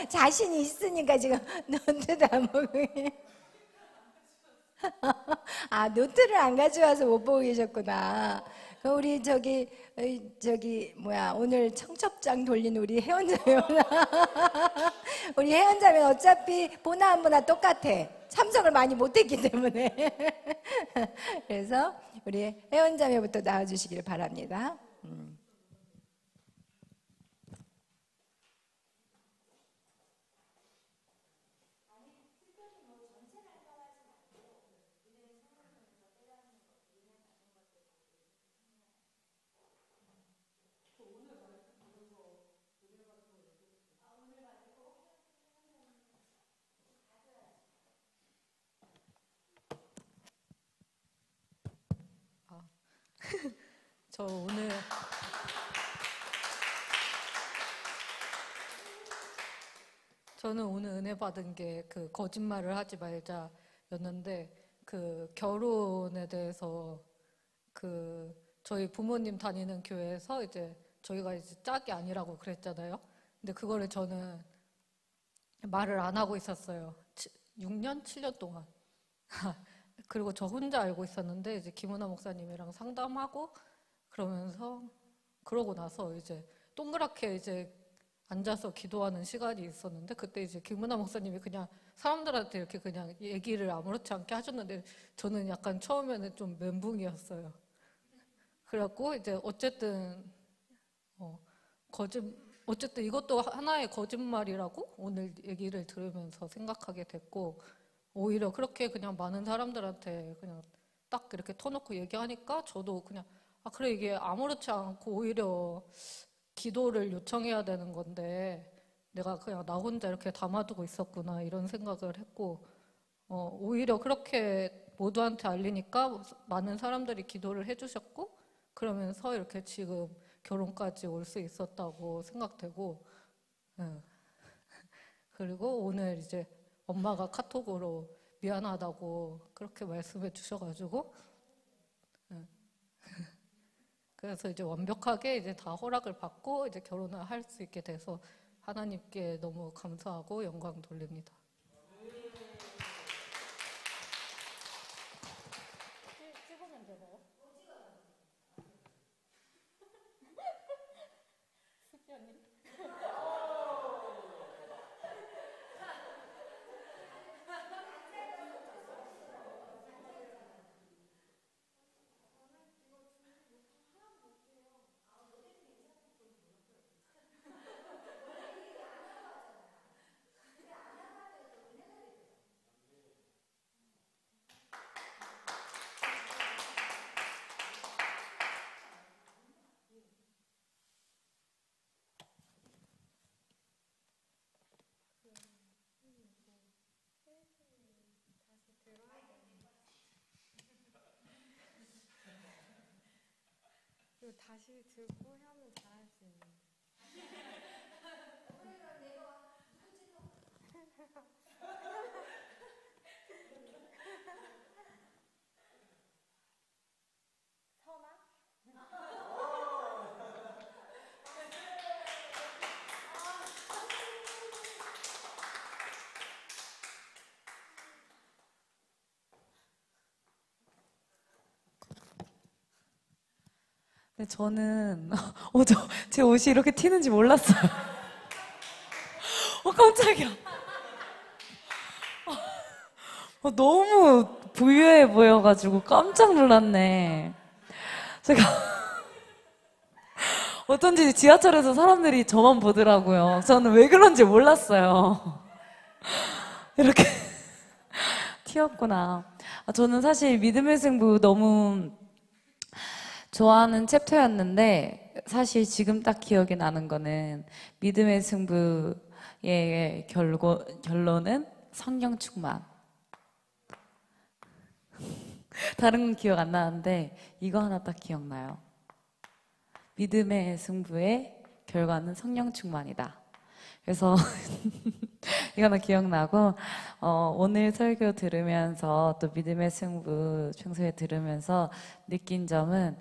자신이 있으니까 지금 노트도 안 보고 노트를 안 가져와서 못 보고 계셨구나. 우리 오늘 청첩장 돌린 우리 회원자매구나. 우리 회원자매는 어차피 보나 안 보나 똑같아. 참석을 많이 못했기 때문에. 그래서 우리 회원자매부터 나와주시길 바랍니다. 저는 오늘 은혜 받은 게 그 거짓말을 하지 말자였는데, 그 결혼에 대해서 그 저희 부모님 다니는 교회에서 이제 저희가 이제 짝이 아니라고 그랬잖아요. 근데 그거를 저는 말을 안 하고 있었어요. 6년, 7년 동안. 그리고 저 혼자 알고 있었는데 이제 김은아 목사님이랑 상담하고 그러면서 그러고 나서 이제 동그랗게 이제 앉아서 기도하는 시간이 있었는데, 그때 이제 김은아 목사님이 그냥 사람들한테 이렇게 그냥 얘기를 아무렇지 않게 하셨는데 저는 약간 처음에는 좀 멘붕이었어요. 그래갖고 이제 어쨌든 어, 어쨌든 이것도 하나의 거짓말이라고 오늘 얘기를 들으면서 생각하게 됐고, 오히려 그렇게 그냥 많은 사람들한테 그냥 딱 이렇게 터놓고 얘기하니까 저도 그냥 그래, 이게 아무렇지 않고 오히려 기도를 요청해야 되는 건데 내가 그냥 나 혼자 이렇게 담아두고 있었구나, 이런 생각을 했고, 오히려 그렇게 모두한테 알리니까 많은 사람들이 기도를 해주셨고, 그러면서 이렇게 지금 결혼까지 올 수 있었다고 생각되고, 예. 그리고 오늘 이제 엄마가 카톡으로 미안하다고 그렇게 말씀해 주셔가지고, 예. 그래서 이제 완벽하게 이제 다 허락을 받고 이제 결혼을 할 수 있게 돼서 하나님께 너무 감사하고 영광 돌립니다. 찍으면 되나요? 수피아님? 그리고 다시 듣고 하면 잘할 수 있는데. 근데 저는 제 옷이 이렇게 튀는지 몰랐어요. 깜짝이야. 너무 부유해 보여가지고 깜짝 놀랐네. 제가 어쩐지 지하철에서 사람들이 저만 보더라고요. 저는 왜 그런지 몰랐어요. 이렇게 튀었구나. 저는 사실 믿음의 승부 너무 좋아하는 챕터였는데, 사실 지금 딱 기억이 나는 거는 믿음의 승부의 결론은 성령 충만. 다른 건 기억 안 나는데 이거 하나 딱 기억나요. 믿음의 승부의 결과는 성령 충만이다. 그래서 이거는 기억나고, 오늘 설교 들으면서 또 믿음의 승부 평소에 들으면서 느낀 점은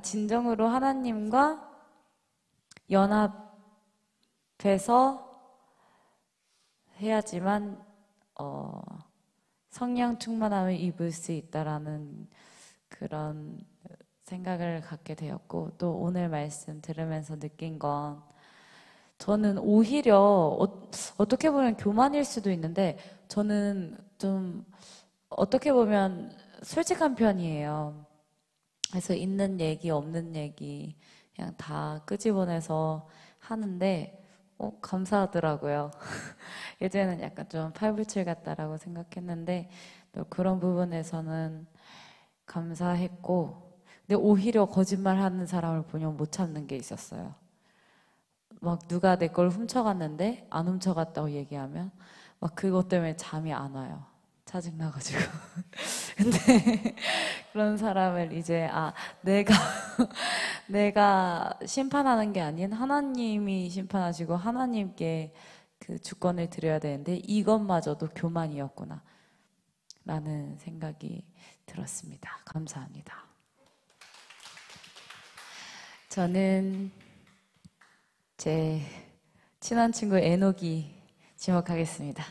진정으로 하나님과 연합해서 해야지만 성령 충만함을 입을 수 있다라는 그런 생각을 갖게 되었고, 또 오늘 말씀 들으면서 느낀 건, 저는 오히려 어떻게 보면 교만일 수도 있는데 저는 좀 어떻게 보면 솔직한 편이에요. 그래서 있는 얘기 없는 얘기 그냥 다 끄집어내서 하는데 감사하더라고요. 예전에는 약간 좀 팔불출 같다라고 생각했는데 또 그런 부분에서는 감사했고, 근데 오히려 거짓말하는 사람을 보면 못 참는 게 있었어요. 막 누가 내 걸 훔쳐갔는데 안 훔쳐갔다고 얘기하면 막 그것 때문에 잠이 안 와요. 짜증나가지고. 근데 그런 사람을 이제 내가 내가 심판하는 게 아닌 하나님이 심판하시고 하나님께 그 주권을 드려야 되는데 이것마저도 교만이었구나 라는 생각이 들었습니다. 감사합니다. 저는 제 친한 친구 에녹이 지목하겠습니다.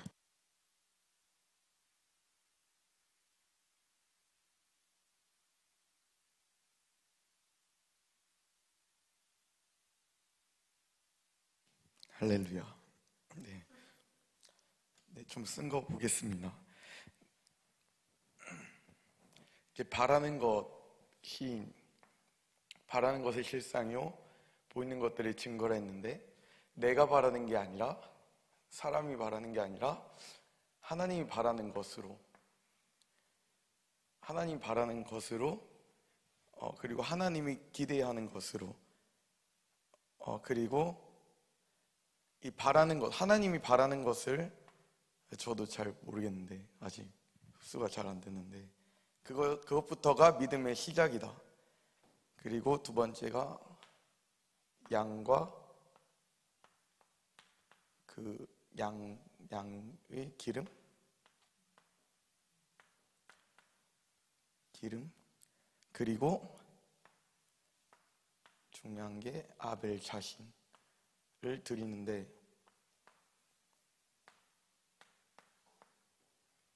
할렐루야. 네, 좀 쓴 거 보겠습니다. 이제 바라는 것의 실상이요 보이는 것들의 증거라 했는데, 내가 바라는 게 아니라 사람이 바라는 게 아니라 하나님이 바라는 것으로 그리고 하나님이 기대하는 것으로 그리고 이 바라는 것, 하나님이 바라는 것을 저도 잘 모르겠는데 아직 흡수가 잘 안 되는데 그것부터가 믿음의 시작이다. 그리고 두 번째가 양과 그 양의 기름 그리고 중요한 게 아벨 자신을 드리는데,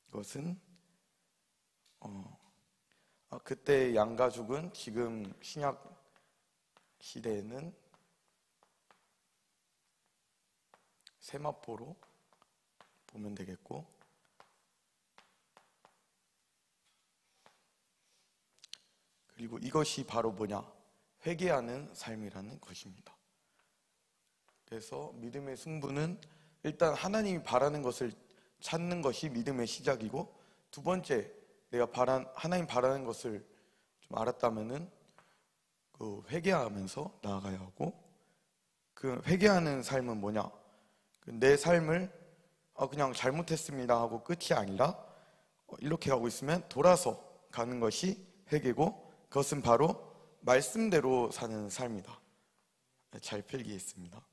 이것은 그때 양가죽은 지금 신약 시대에는 세마포로 보면 되겠고, 그리고 이것이 바로 뭐냐? 회개하는 삶이라는 것입니다. 그래서 믿음의 승부는 일단 하나님이 바라는 것을 찾는 것이 믿음의 시작이고, 두 번째 내가 하나님 바라는 것을 좀 알았다면은 그 회개하면서 나아가야 하고, 그 회개하는 삶은 뭐냐? 내 삶을 그냥 잘못했습니다 하고 끝이 아니라 이렇게 가고 있으면 돌아서 가는 것이 회개고, 그것은 바로 말씀대로 사는 삶이다. 잘 필기했습니다.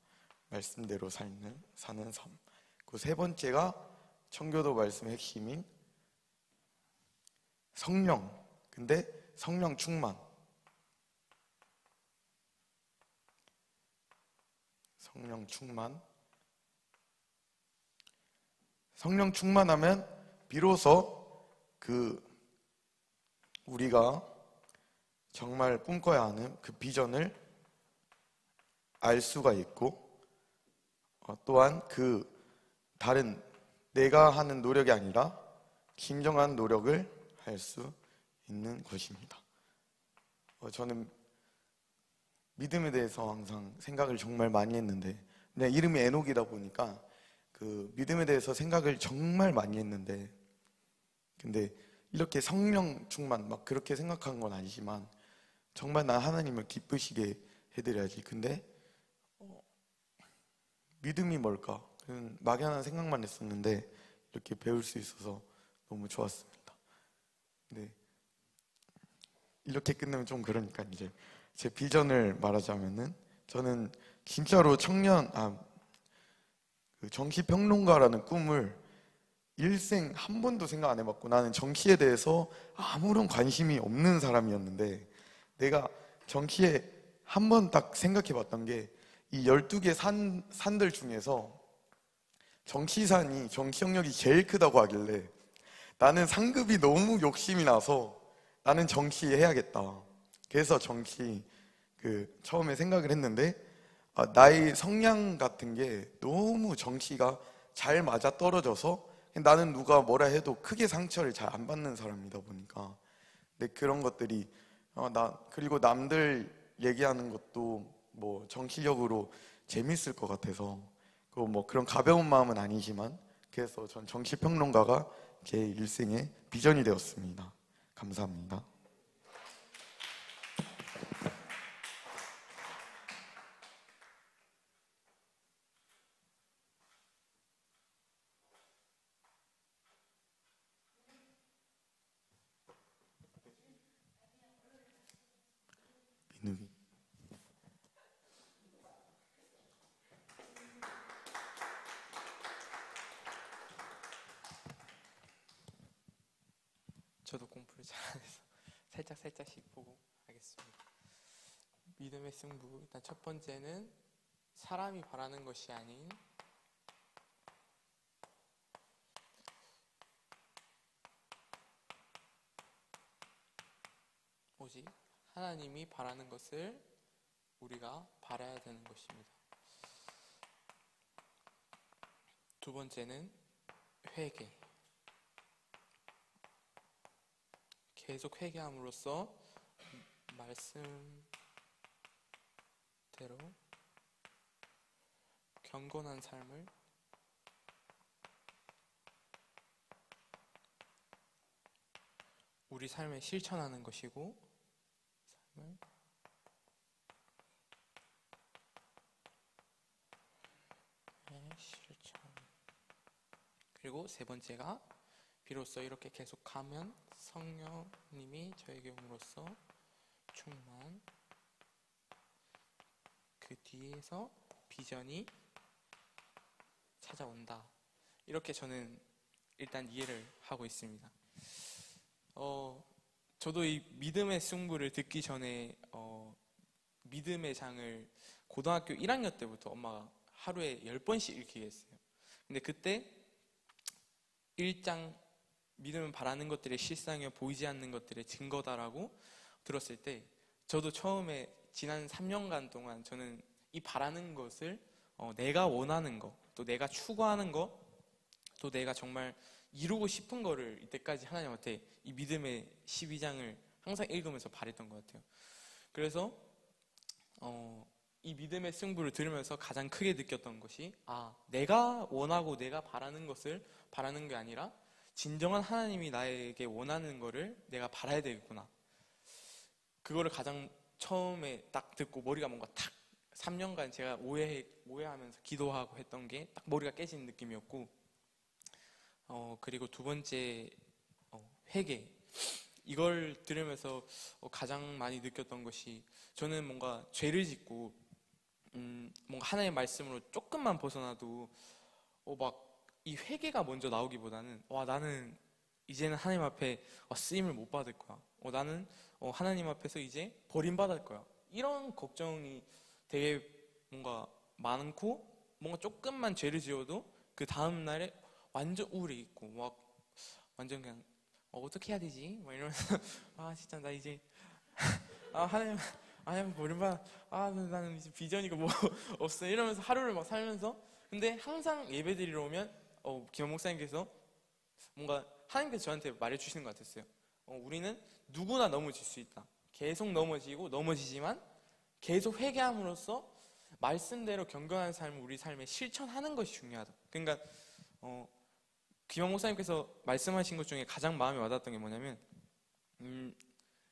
말씀대로 사는 삶. 그 세 번째가 청교도 말씀의 핵심인 성령. 근데 성령 충만. 성령 충만하면 비로소 우리가 정말 꿈꿔야 하는 그 비전을 알 수가 있고, 또한 다른 내가 하는 노력이 아니라 진정한 노력을 할 수 있는 것입니다. 저는 믿음에 대해서 항상 생각을 정말 많이 했는데, 그냥 이름이 에녹이다 보니까 그 믿음에 대해서 생각을 정말 많이 했는데, 근데 이렇게 성령 충만 막 그렇게 생각한 건 아니지만 정말 나 하나님을 기쁘시게 해드려야지. 근데 믿음이 뭘까? 막연한 생각만 했었는데 이렇게 배울 수 있어서 너무 좋았습니다. 네, 이렇게 끝내면 좀 그러니까 이제 제 비전을 말하자면은, 저는 진짜로 정치평론가라는 꿈을 일생 한 번도 생각 안 해봤고, 나는 정치에 대해서 아무런 관심이 없는 사람이었는데, 내가 정치에 한 번 딱 생각해봤던 게, 이 12개 산들 중에서 정치산이 정치 영역이 제일 크다고 하길래 나는 상급이 너무 욕심이 나서 나는 정치 해야겠다. 그래서 정치 처음에 생각을 했는데, 나의 성향 같은 게 너무 정치가 잘 맞아 떨어져서 나는 누가 뭐라 해도 크게 상처를 잘 안 받는 사람이다 보니까, 근데 그런 것들이 그리고 남들 얘기하는 것도 뭐 정치적으로 재밌을 것 같아서 뭐 그런 가벼운 마음은 아니지만, 그래서 전 정치평론가가 제 일생의 비전이 되었습니다. 감사합니다. 저도 공부를 잘 안 해서 살짝씩 보고 하겠습니다. 믿음의 승부. 일단 첫 번째는 사람이 바라는 것이 아닌 오직 하나님이 바라는 것을 우리가 바라야 되는 것입니다. 두 번째는 회개. 계속 회개함으로써 말씀대로 경건한 삶을 우리 삶에 실천하는 것이고, 삶을 실천. 그리고 세 번째가 비로소 이렇게 계속 가면 성령님이 저에게 옴으로써 충만, 그 뒤에서 비전이 찾아온다. 이렇게 저는 일단 이해를 하고 있습니다. 저도 이 믿음의 승부를 듣기 전에 믿음의 장을 고등학교 1학년 때부터 엄마가 하루에 10번씩 읽히게 했어요. 근데 그때 1장 믿음은 바라는 것들의 실상이요 보이지 않는 것들의 증거다라고 들었을 때, 저도 처음에 지난 3년간 동안 저는 이 바라는 것을 내가 원하는 것, 또 내가 추구하는 것, 또 내가 정말 이루고 싶은 거를 이때까지 하나님한테 이 믿음의 12장을 항상 읽으면서 바랬던 것 같아요. 그래서 이 믿음의 승부를 들으면서 가장 크게 느꼈던 것이, 내가 원하고 내가 바라는 것을 바라는 게 아니라 진정한 하나님이 나에게 원하는 거를 내가 바라야 되겠구나. 그거를 가장 처음에 딱 듣고 머리가 뭔가 탁, 3년간 제가 오해하면서 기도하고 했던 게 딱 머리가 깨지는 느낌이었고, 그리고 두 번째 회개. 이걸 들으면서 가장 많이 느꼈던 것이, 저는 뭔가 죄를 짓고 뭔가 하나님의 말씀으로 조금만 벗어나도 막 이 회개가 먼저 나오기보다는 나는 이제는 하나님 앞에 쓰임을 못 받을 거야. 나는 하나님 앞에서 이제 버림받을 거야. 이런 걱정이 되게 뭔가 많고, 뭔가 조금만 죄를 지어도 그 다음 날에 완전 우울해 있고 막 완전 그냥 어떻게 해야 되지? 막 이러면서 진짜 나 이제 하나님 버림받아. 나는 이제 비전이고 뭐 없어 이러면서 하루를 막 살면서, 근데 항상 예배 드리러 오면 김원 목사님께서 뭔가 하나님께서 저한테 말해주시는 것 같았어요. 우리는 누구나 넘어질 수 있다. 계속 넘어지고 넘어지지만 계속 회개함으로써 말씀대로 경건한 삶을 우리 삶에 실천하는 것이 중요하다. 그러니까 김원 목사님께서 말씀하신 것 중에 가장 마음에 와닿았던 게 뭐냐면,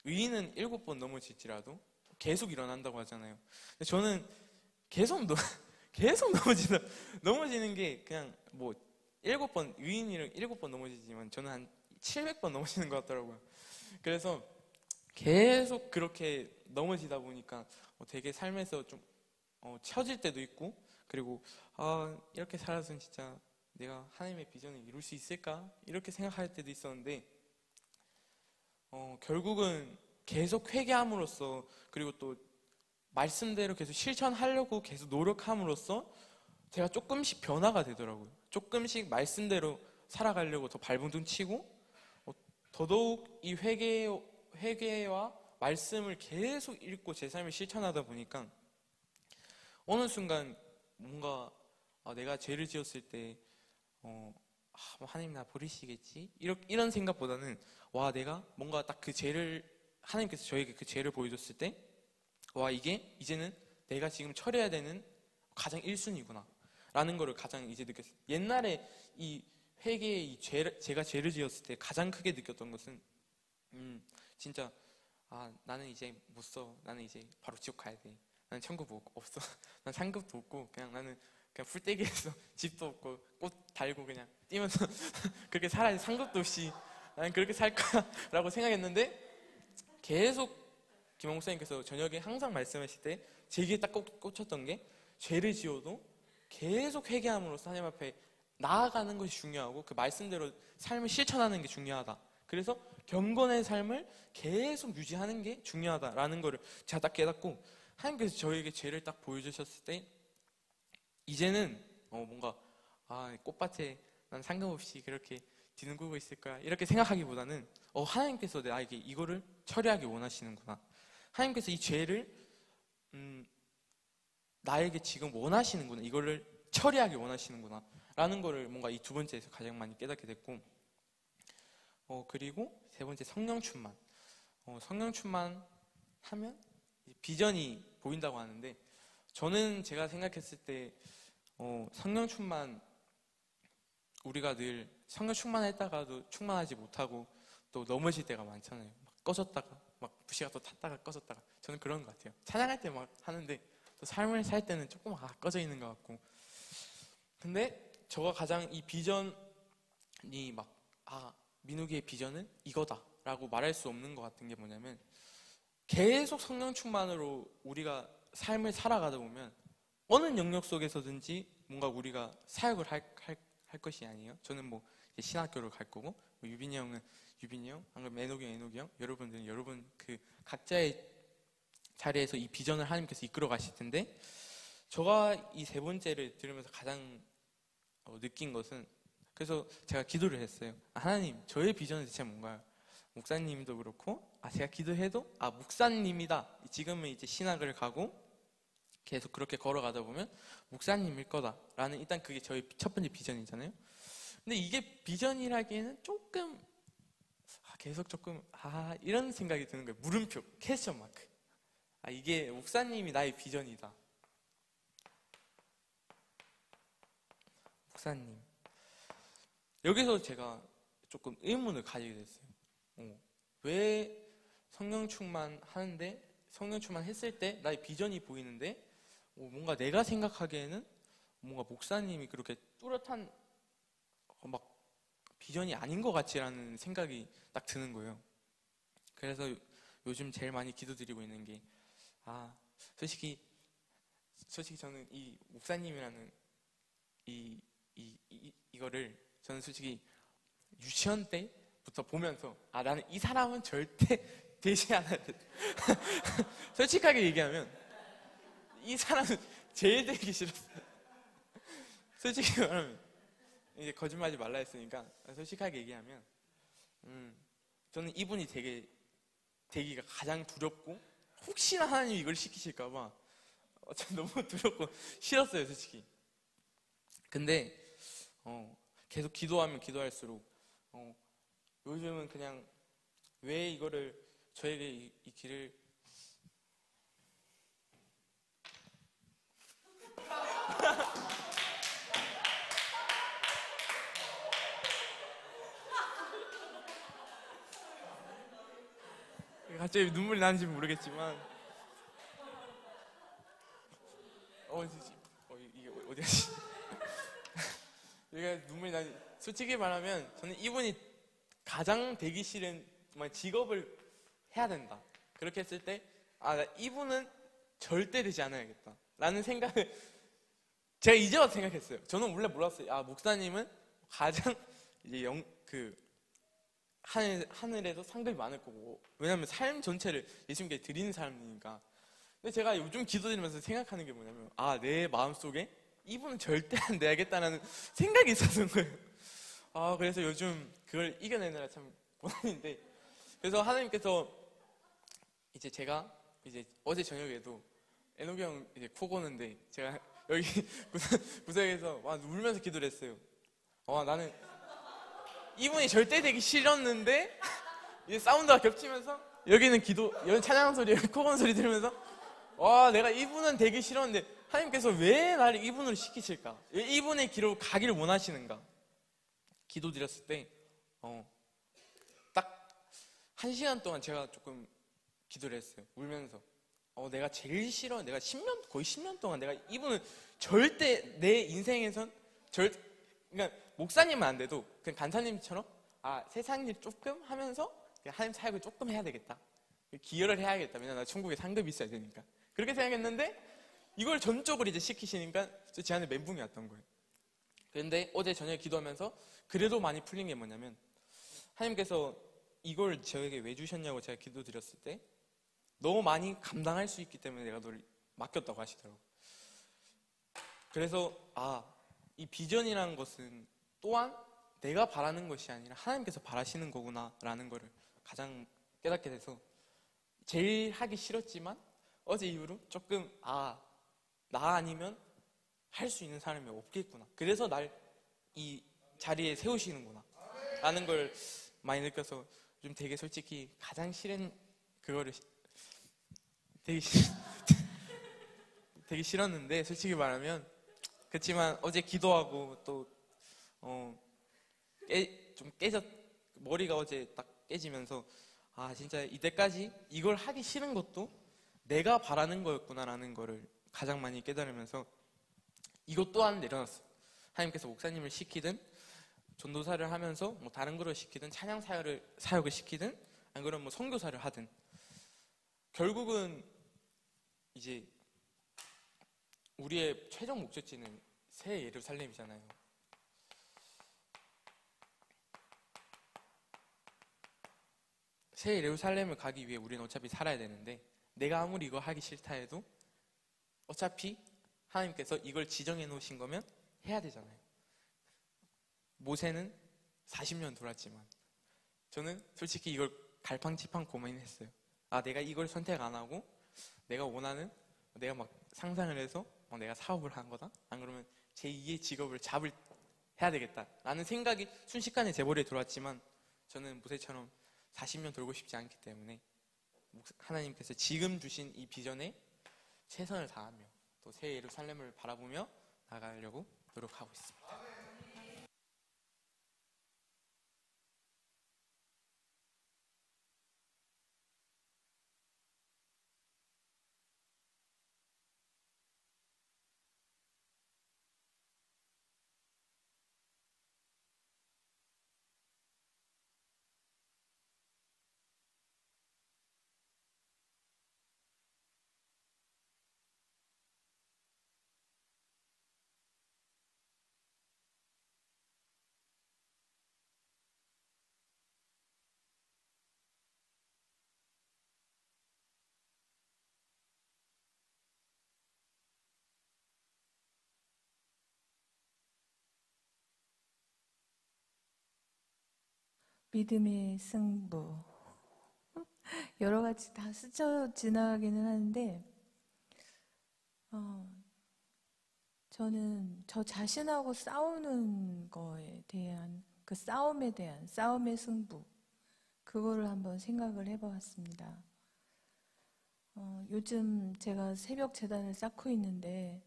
의인은 7번 넘어질지라도 계속 일어난다고 하잖아요. 근데 저는 계속 넘어지는 게 그냥 뭐 7번, 의인이랑 7번 넘어지지만 저는 한 700번 넘어지는 것 같더라고요. 그래서 계속 그렇게 넘어지다 보니까 되게 삶에서 좀 처질 때도 있고, 그리고 이렇게 살아서는 진짜 내가 하나님의 비전을 이룰 수 있을까? 이렇게 생각할 때도 있었는데, 결국은 계속 회개함으로써, 그리고 또 말씀대로 계속 실천하려고 계속 노력함으로써 제가 조금씩 변화가 되더라고요. 조금씩 말씀대로 살아가려고 더 발버둥 치고, 더더욱 이 회개와 말씀을 계속 읽고 제 삶을 실천하다 보니까 어느 순간 뭔가 내가 죄를 지었을 때 하나님 나 버리시겠지? 이런 생각보다는 내가 뭔가 딱 그 죄를, 하나님께서 저에게 그 죄를 보여줬을 때 이게 이제는 내가 지금 처리해야 되는 가장 1순위구나 라는 거를 가장 이제 느꼈어요. 옛날에 이 회개의 제가 죄를 지었을 때 가장 크게 느꼈던 것은 진짜 나는 이제 못 써. 나는 이제 바로 지옥 가야 돼. 나는 천국 없어. 난 상급도 없고 나는 그냥 풀떼기에서 집도 없고 꽃 달고 그냥 뛰면서 그렇게 살아야 돼. 상급도 없이 나는 그렇게 살 거야 라고 생각했는데, 계속 김원 목사님께서 저녁에 항상 말씀하실 때 제 귀에 딱 꽂혔던 게, 죄를 지어도 계속 회개함으로써 하나님 앞에 나아가는 것이 중요하고 그 말씀대로 삶을 실천하는 게 중요하다. 그래서 경건의 삶을 계속 유지하는 게 중요하다라는 거를 제가 딱 깨닫고 하나님께서 저에게 죄를 딱 보여주셨을 때 이제는 뭔가 꽃밭에 난 상관없이 그렇게 뒤는구고 있을 거야 이렇게 생각하기보다는 하나님께서 나에게 이거를 처리하기 원하시는구나. 하나님께서 이 죄를 나에게 지금 원하시는구나. 이거를 처리하기 원하시는구나 라는 거를 뭔가 이 두 번째에서 가장 많이 깨닫게 됐고 그리고 세 번째 성령 충만. 성령 충만 하면 비전이 보인다고 하는데 저는 제가 생각했을 때 성령 충만 우리가 늘 성령 충만했다가도 충만하지 못하고 또 넘어질 때가 많잖아요. 막 꺼졌다가 막 부시가 또 탔다가 꺼졌다가 저는 그런 것 같아요. 찬양할 때 막 하는데 또 삶을 살 때는 조금 꺼져 있는 것 같고 근데 저가 가장 이 비전이 민욱이의 비전은 이거다 라고 말할 수 없는 것 같은 게 뭐냐면 계속 성령 충만으로 우리가 삶을 살아가다 보면 어느 영역 속에서든지 뭔가 우리가 사역을 할 것이 아니에요. 저는 뭐 이제 신학교를 갈 거고 유빈이 형은 유빈이 형, 방금 애녹이 형 여러분들은 여러분 그 각자의 자리에서 이 비전을 하나님께서 이끌어 가실 텐데 저가 이 세 번째를 들으면서 가장 느낀 것은 그래서 제가 기도를 했어요. 하나님 저의 비전은 대체 뭔가요? 목사님도 그렇고 제가 기도해도 목사님이다. 지금은 이제 신학을 가고 계속 그렇게 걸어가다 보면 목사님일 거다라는 일단 그게 저희 첫 번째 비전이잖아요. 근데 이게 비전이라기에는 조금 계속 조금 이런 생각이 드는 거예요. 물음표, 퀘스천 마크. 이게 목사님이 나의 비전이다. 목사님. 여기서 제가 조금 의문을 가지게 됐어요. 왜 성령 충만하는데 성령 충만했을 때 나의 비전이 보이는데 뭔가 내가 생각하기에는 뭔가 목사님이 그렇게 뚜렷한 막 비전이 아닌 것 같지라는 생각이 딱 드는 거예요. 그래서 요즘 제일 많이 기도드리고 있는 게 솔직히 저는 이 목사님이라는 이거를 저는 솔직히 유치원 때부터 보면서 나는 이 사람은 절대 되지 않아야 돼. 솔직하게 얘기하면 이 사람은 제일 되기 싫었어요. 솔직히 말하면 이제 거짓말하지 말라 했으니까 솔직하게 얘기하면 저는 이분이 되기가 가장 두렵고 혹시나 하나님이 이걸 시키실까봐 전 너무 두렵고 싫었어요 솔직히. 근데 계속 기도하면 기도할수록 요즘은 그냥 왜 이거를 저에게 이 길을 갑자기 눈물이 나는지 모르겠지만 이게 어디야지? 얘가 눈물이 나지. 솔직히 말하면 저는 이분이 가장 되기 싫은 정말 직업을 해야 된다. 그렇게 했을 때 이분은 절대 되지 않아야겠다 라는 생각을 제가 이제 와서 생각했어요. 저는 원래 몰랐어요. 목사님은 가장 이제 하늘에서 상급이 많을 거고 왜냐하면 삶 전체를 예수님께 드리는 사람이니까. 근데 제가 요즘 기도드리면서 생각하는 게 뭐냐면 내 마음속에 이분은 절대 안 돼야겠다는 생각이 있었던 거예요. 그래서 요즘 그걸 이겨내느라 참 고난인데 그래서 하나님께서 이제 제가 이제 어제 저녁에도 애녹이 형 이제 코 고는데 제가 여기 구석에서 울면서 기도를 했어요. 나는 이분이 절대 되기 싫었는데 이제 사운드가 겹치면서 여기는 여기 찬양 소리, 코 고는 소리 들으면서 내가 이분은 되기 싫었는데 하나님께서 왜 나를 이분으로 시키실까? 왜 이분의 길로 가기를 원하시는가? 기도드렸을 때 딱 1시간 동안 제가 조금 기도를 했어요. 울면서 내가 제일 싫어. 내가 거의 10년 동안 내가 이분은 절대 내 인생에선 그러니까 목사님은 안 돼도 그냥 간사님처럼 세상 일 조금 하면서 하나님 사역을 조금 해야 되겠다. 기여를 해야겠다. 왜냐면 나 천국에 상급이 있어야 되니까. 그렇게 생각했는데 이걸 전적으로 이제 시키시니까 제 안에 멘붕이 왔던 거예요. 그런데 어제 저녁에 기도하면서 그래도 많이 풀린 게 뭐냐면 하나님께서 이걸 저에게 왜 주셨냐고 제가 기도드렸을 때 너무 많이 감당할 수 있기 때문에 내가 너를 맡겼다고 하시더라고요. 그래서 이 비전이라는 것은 또한 내가 바라는 것이 아니라 하나님께서 바라시는 거구나라는 거를 가장 깨닫게 돼서 제일 하기 싫었지만 어제 이후로 조금 나 아니면 할 수 있는 사람이 없겠구나. 그래서 날 이 자리에 세우시는구나 라는 걸 많이 느껴서 좀 되게 솔직히 가장 싫은 그거를 되게 되게 싫었는데 솔직히 말하면 그렇지만 어제 기도하고 또 좀 머리가 어제 딱 깨지면서 진짜 이때까지 이걸 하기 싫은 것도 내가 바라는 거였구나라는 거를 가장 많이 깨달으면서 이것 또한 내려놨어요. 하나님께서 목사님을 시키든 전도사를 하면서 뭐 다른 거를 시키든 찬양 사역을 시키든 안 그러면 뭐 선교사를 하든 결국은 이제 우리의 최종 목적지는 새 예루살렘이잖아요. 새 예루살렘을 가기 위해 우리는 어차피 살아야 되는데 내가 아무리 이거 하기 싫다 해도 어차피 하나님께서 이걸 지정해 놓으신 거면 해야 되잖아요. 모세는 40년 돌았지만 저는 솔직히 이걸 갈팡질팡 고민했어요. 내가 이걸 선택 안 하고 내가 원하는 내가 막 상상을 해서 내가 사업을 한 거다? 안 그러면 제2의 직업을 해야 되겠다라는 생각이 순식간에 제 머리에 들어왔지만 저는 모세처럼 40년 돌고 싶지 않기 때문에 하나님께서 지금 주신 이 비전에 최선을 다하며 또 새 예루살렘을 바라보며 나가려고 노력하고 있습니다. 믿음의 승부. 여러 가지 다 스쳐 지나가기는 하는데, 저는 저 자신하고 싸우는 거에 대한, 그 싸움에 대한, 싸움의 승부. 그거를 한번 생각을 해보았습니다. 요즘 제가 새벽 재단을 쌓고 있는데,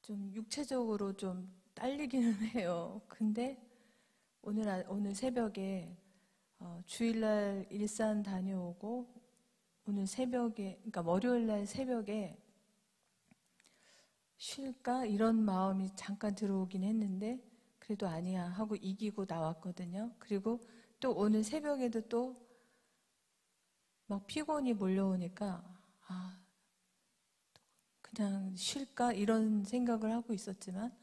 좀 육체적으로 좀 딸리기는 해요. 근데 오늘 새벽에 주일날 일산 다녀오고 오늘 새벽에, 그러니까 월요일날 새벽에 쉴까 이런 마음이 잠깐 들어오긴 했는데 그래도 아니야 하고 이기고 나왔거든요. 그리고 또 오늘 새벽에도 또 막 피곤이 몰려오니까 그냥 쉴까 이런 생각을 하고 있었지만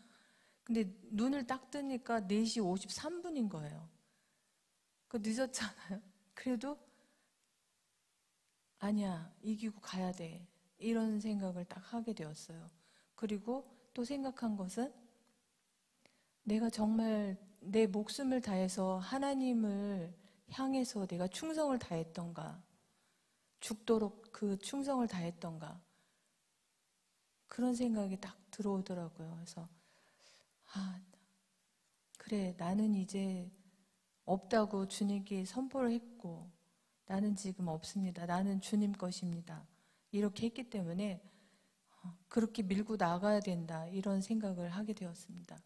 근데 눈을 딱 뜨니까 4시 53분인 거예요. 늦었잖아요. 그래도 아니야, 이기고 가야 돼. 이런 생각을 딱 하게 되었어요. 그리고 또 생각한 것은 내가 정말 내 목숨을 다해서 하나님을 향해서 내가 충성을 다했던가, 죽도록 그 충성을 다했던가, 그런 생각이 딱 들어오더라고요. 그래서 그래, 나는 이제 없다고 주님께 선포를 했고 나는 지금 없습니다. 나는 주님 것입니다. 이렇게 했기 때문에 그렇게 밀고 나가야 된다 이런 생각을 하게 되었습니다.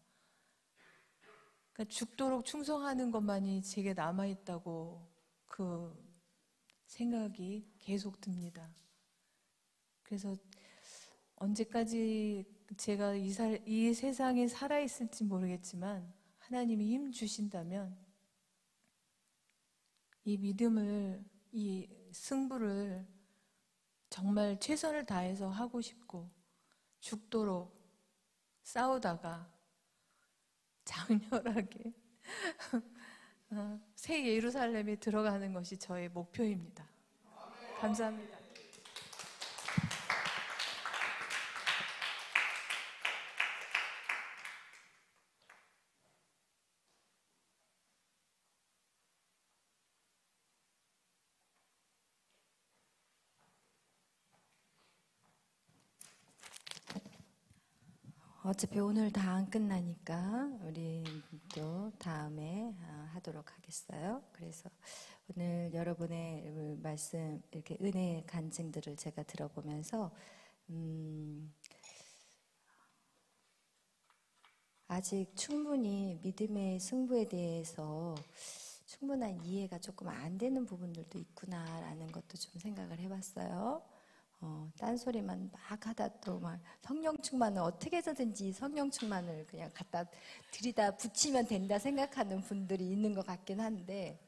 그러니까 죽도록 충성하는 것만이 제게 남아있다고 그 생각이 계속 듭니다. 그래서 언제까지 제가 이 세상에 살아있을지 모르겠지만 하나님이 힘 주신다면 이 믿음을, 이 승부를 정말 최선을 다해서 하고 싶고 죽도록 싸우다가 장렬하게 새 예루살렘에 들어가는 것이 저의 목표입니다. 감사합니다. 어차피 오늘 다 안 끝나니까 우리 또 다음에 하도록 하겠어요. 그래서 오늘 여러분의 말씀, 이렇게 은혜의 간증들을 제가 들어보면서 아직 충분히 믿음의 승부에 대해서 충분한 이해가 조금 안 되는 부분들도 있구나라는 것도 좀 생각을 해봤어요. 딴소리만 막 하다 또 막 성령 충만을 어떻게 해서든지 성령 충만을 그냥 갖다 들이다 붙이면 된다 생각하는 분들이 있는 것 같긴 한데,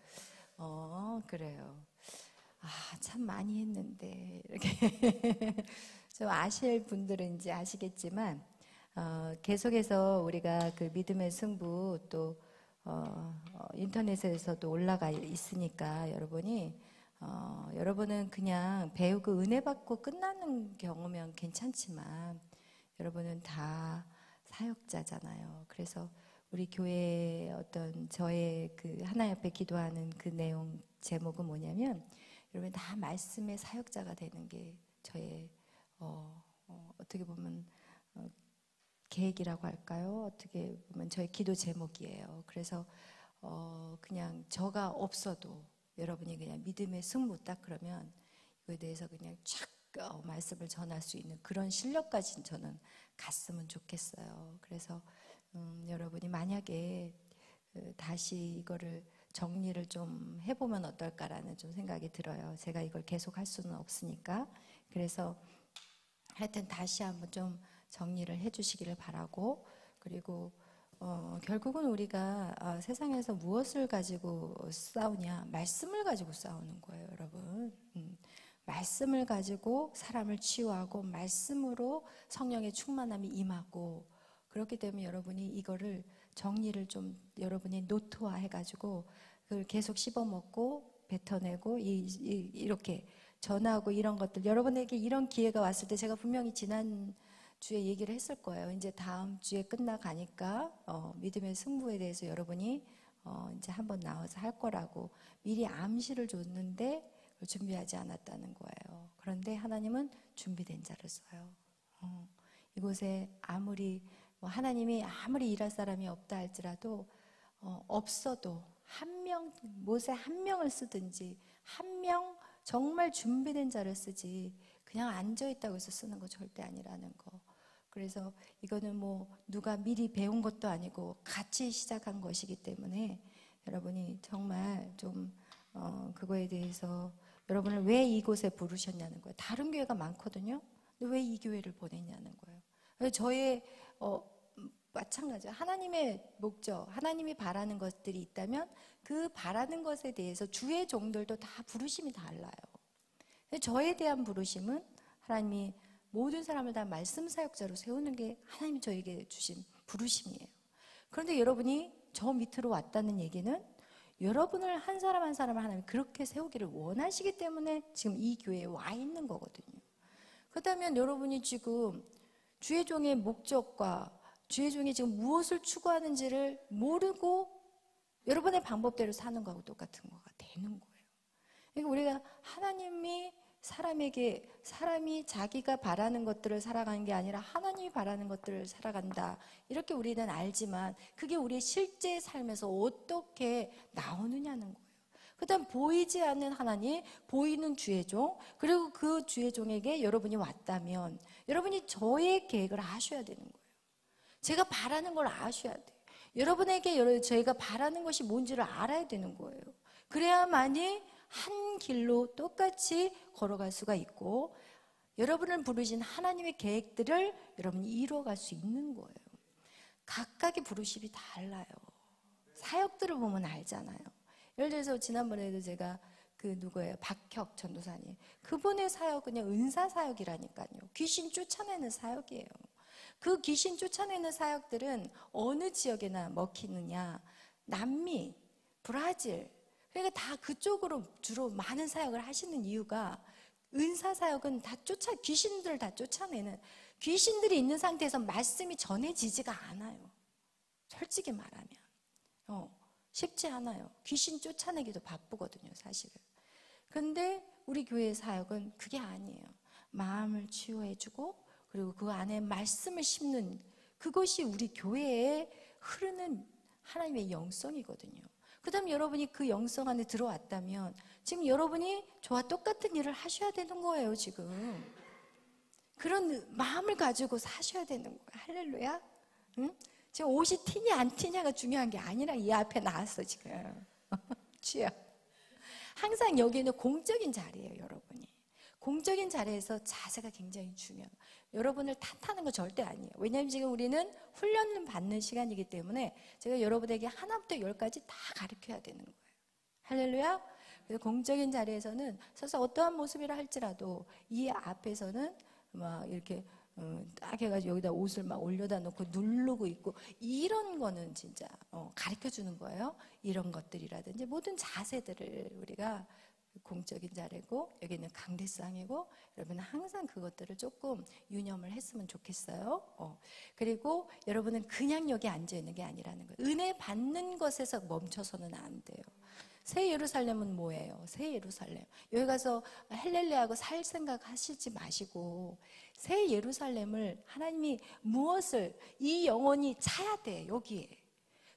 그래요. 참 많이 했는데, 이렇게 좀 아실 분들은 이제 아시겠지만, 계속해서 우리가 그 믿음의 승부 또, 인터넷에서도 올라가 있으니까 여러분은 그냥 배우고 은혜 받고 끝나는 경우면 괜찮지만 여러분은 다 사역자잖아요. 그래서 우리 교회의 어떤 저의 그 하나님 앞에 기도하는 그 내용 제목은 뭐냐면 여러분 다 말씀의 사역자가 되는 게 저의 어떻게 보면 계획이라고 할까요? 어떻게 보면 저의 기도 제목이에요. 그래서 그냥 저가 없어도 여러분이 그냥 믿음의 승부 딱 그러면 이거에 대해서 그냥 쫙 말씀을 전할 수 있는 그런 실력까지 저는 갔으면 좋겠어요. 그래서 여러분이 만약에 다시 이거를 정리를 좀 해보면 어떨까라는 좀 생각이 들어요. 제가 이걸 계속 할 수는 없으니까. 그래서 하여튼 다시 한번 좀 정리를 해주시기를 바라고, 그리고 결국은 우리가 세상에서 무엇을 가지고 싸우냐? 말씀을 가지고 싸우는 거예요, 여러분. 말씀을 가지고 사람을 치유하고 말씀으로 성령의 충만함이 임하고, 그렇기 때문에 여러분이 이거를 정리를 좀 여러분이 노트화 해가지고 그걸 계속 씹어먹고 뱉어내고 이렇게 전하고 이런 것들, 여러분에게 이런 기회가 왔을 때 제가 분명히 지난 주에 얘기를 했을 거예요. 이제 다음 주에 끝나가니까 믿음의 승부에 대해서 여러분이 이제 한번 나와서 할 거라고 미리 암시를 줬는데 그걸 준비하지 않았다는 거예요. 그런데 하나님은 준비된 자를 써요. 이곳에 아무리 하나님이 아무리 일할 사람이 없다 할지라도 없어도 한 명, 못에 한 명을 쓰든지 한 명 정말 준비된 자를 쓰지 그냥 앉아있다고 해서 쓰는 거 절대 아니라는 거. 그래서 이거는 뭐 누가 미리 배운 것도 아니고 같이 시작한 것이기 때문에 여러분이 정말 좀 그거에 대해서 여러분을 왜 이곳에 부르셨냐는 거예요. 다른 교회가 많거든요. 근데 왜 이 교회를 보냈냐는 거예요. 저의 마찬가지예요. 하나님의 목적, 하나님이 바라는 것들이 있다면 그 바라는 것에 대해서 주의 종들도 다 부르심이 달라요. 저에 대한 부르심은 하나님이 모든 사람을 다 말씀 사역자로 세우는 게 하나님이 저에게 주신 부르심이에요. 그런데 여러분이 저 밑으로 왔다는 얘기는 여러분을 한 사람 한 사람을 하나님이 그렇게 세우기를 원하시기 때문에 지금 이 교회에 와 있는 거거든요. 그렇다면 여러분이 지금 주의 종의 목적과 주의 종이 지금 무엇을 추구하는지를 모르고 여러분의 방법대로 사는 거하고 똑같은 거가 되는 거예요. 그러니까 우리가 하나님이 사람이 자기가 바라는 것들을 살아가는 게 아니라 하나님이 바라는 것들을 살아간다. 이렇게 우리는 알지만 그게 우리의 실제 삶에서 어떻게 나오느냐는 거예요. 그 다음 보이지 않는 하나님, 보이는 주의 종, 그리고 그 주의 종에게 여러분이 왔다면 여러분이 저의 계획을 아셔야 되는 거예요. 제가 바라는 걸 아셔야 돼요. 여러분에게 저희가 바라는 것이 뭔지를 알아야 되는 거예요. 그래야만이 한 길로 똑같이 걸어갈 수가 있고 여러분을 부르신 하나님의 계획들을 여러분이 이루어갈 수 있는 거예요. 각각의 부르심이 달라요. 사역들을 보면 알잖아요. 예를 들어서 지난번에도 제가 누구예요? 박혁 전도사님. 그분의 사역은 은사 사역이라니까요. 귀신 쫓아내는 사역이에요. 그 귀신 쫓아내는 사역들은 어느 지역에나 먹히느냐? 남미, 브라질. 그러니까 다 그쪽으로 주로 많은 사역을 하시는 이유가 은사 사역은 다 귀신들을 다 쫓아내는, 귀신들이 있는 상태에서 말씀이 전해지지가 않아요. 솔직히 말하면 쉽지 않아요. 귀신 쫓아내기도 바쁘거든요, 사실은. 근데 우리 교회의 사역은 그게 아니에요. 마음을 치유해주고 그리고 그 안에 말씀을 심는, 그것이 우리 교회에 흐르는 하나님의 영성이거든요. 그 다음 여러분이 그 영성 안에 들어왔다면 지금 여러분이 저와 똑같은 일을 하셔야 되는 거예요. 지금 그런 마음을 가지고 사셔야 되는 거예요. 할렐루야. 응? 지금 옷이 튀냐 안 튀냐가 중요한 게 아니라 이 앞에 나왔어 지금. 주여. 항상 여기는 공적인 자리예요. 여러분이 공적인 자리에서 자세가 굉장히 중요해요. 여러분을 탓하는 거 절대 아니에요. 왜냐하면 지금 우리는 훈련을 받는 시간이기 때문에 제가 여러분에게 하나부터 10까지 다 가르쳐야 되는 거예요. 할렐루야. 그래서 공적인 자리에서는 서서 어떠한 모습이라 할지라도 이 앞에서는 막 이렇게 딱 해가지고 여기다 옷을 막 올려다 놓고 누르고 있고 이런 거는 진짜 가르쳐 주는 거예요. 이런 것들이라든지 모든 자세들을 우리가 공적인 자리고 여기는 강대상이고 여러분은 항상 그것들을 조금 유념을 했으면 좋겠어요. 그리고 여러분은 그냥 여기 앉아 있는 게 아니라는 거예요. 은혜 받는 것에서 멈춰서는 안 돼요. 새 예루살렘은 뭐예요? 새 예루살렘. 여기 가서 헬렐레하고 살 생각 하시지 마시고 새 예루살렘을 하나님이 무엇을 이 영혼이 차야 돼. 여기에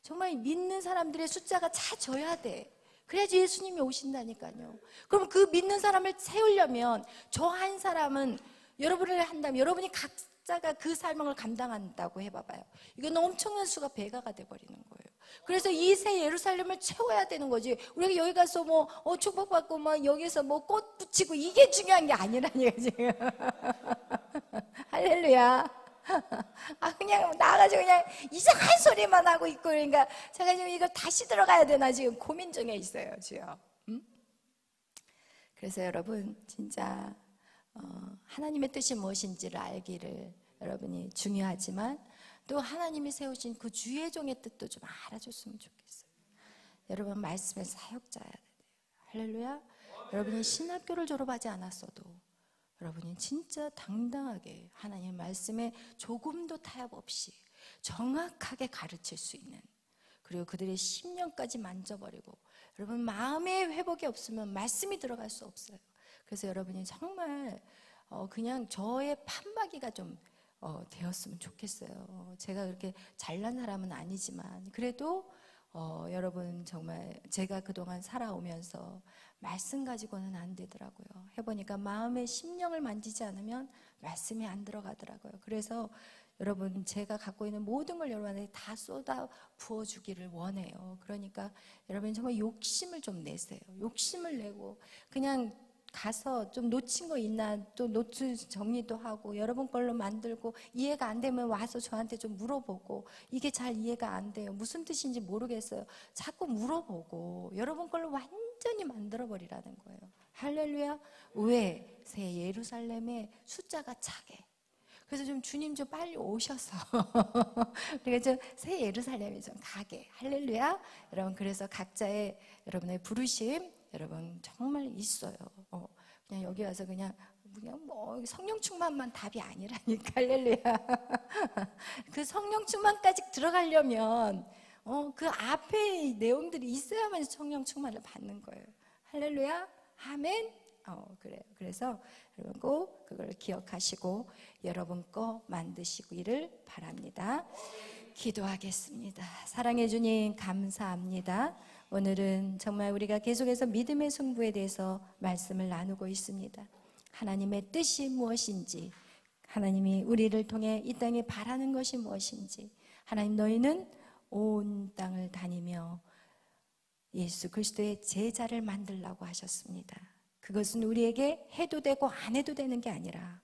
정말 믿는 사람들의 숫자가 차져야 돼. 그래야지 예수님이 오신다니까요. 그럼 그 믿는 사람을 세우려면 저 한 사람은 여러분을 한다면 여러분이 각자가 그 사명을 감당한다고 해봐봐요. 이건 엄청난 수가 배가가 돼버리는 거예요. 그래서 이 새 예루살렘을 채워야 되는 거지. 우리가 여기 가서 뭐 축복받고 막 여기서 뭐 꽃 붙이고 이게 중요한 게 아니라니까 지금. 할렐루야. 그냥 나가지고 그냥 이상한 소리만 하고 있고 그러니까 제가 지금 이걸 다시 들어가야 되나 지금 고민 중에 있어요, 주여. 그래서 여러분 진짜 하나님의 뜻이 무엇인지를 알기를 여러분이 중요하지만 또 하나님이 세우신 그 주의 종의 뜻도 좀 알아줬으면 좋겠어요. 여러분 말씀의 사역자야 돼요. 할렐루야. 여러분이 신학교를 졸업하지 않았어도 여러분이 진짜 당당하게 하나님의 말씀에 조금도 타협 없이 정확하게 가르칠 수 있는, 그리고 그들의 심령까지 만져버리고, 여러분 마음의 회복이 없으면 말씀이 들어갈 수 없어요. 그래서 여러분이 정말 그냥 저의 판박이가 좀 되었으면 좋겠어요. 제가 그렇게 잘난 사람은 아니지만 그래도 여러분 정말 제가 그동안 살아오면서 말씀 가지고는 안 되더라고요. 해보니까 마음의 심령을 만지지 않으면 말씀이 안 들어가더라고요. 그래서 여러분 제가 갖고 있는 모든 걸 여러분한테 다 쏟아 부어주기를 원해요. 그러니까 여러분 정말 욕심을 좀 내세요. 욕심을 내고 그냥 가서 좀 놓친 거 있나 또 노트 정리도 하고 여러분 걸로 만들고 이해가 안 되면 와서 저한테 좀 물어보고 이게 잘 이해가 안 돼요. 무슨 뜻인지 모르겠어요. 자꾸 물어보고 여러분 걸로 완전히 만들어 버리라는 거예요. 할렐루야. 왜? 새 예루살렘의 숫자가 차게. 그래서 좀 주님 좀 빨리 오셔서 우리가 좀 새 예루살렘에 좀 가게. 할렐루야. 여러분 그래서 각자의 여러분의 부르심 여러분 정말 있어요. 그냥 여기 와서 그냥 뭐 성령 충만만 답이 아니라니까. 할렐루야. 그 성령 충만까지 들어가려면 그 앞에 내용들이 있어야만 성령 충만을 받는 거예요. 할렐루야. 아멘. 그래요. 그래서 여러분 꼭 그걸 기억하시고 여러분 거 만드시기를 바랍니다. 기도하겠습니다. 사랑해 주님 감사합니다. 오늘은 정말 우리가 계속해서 믿음의 승부에 대해서 말씀을 나누고 있습니다. 하나님의 뜻이 무엇인지, 하나님이 우리를 통해 이 땅에 바라는 것이 무엇인지, 하나님 너희는 온 땅을 다니며 예수 그리스도의 제자를 만들라고 하셨습니다. 그것은 우리에게 해도 되고 안 해도 되는 게 아니라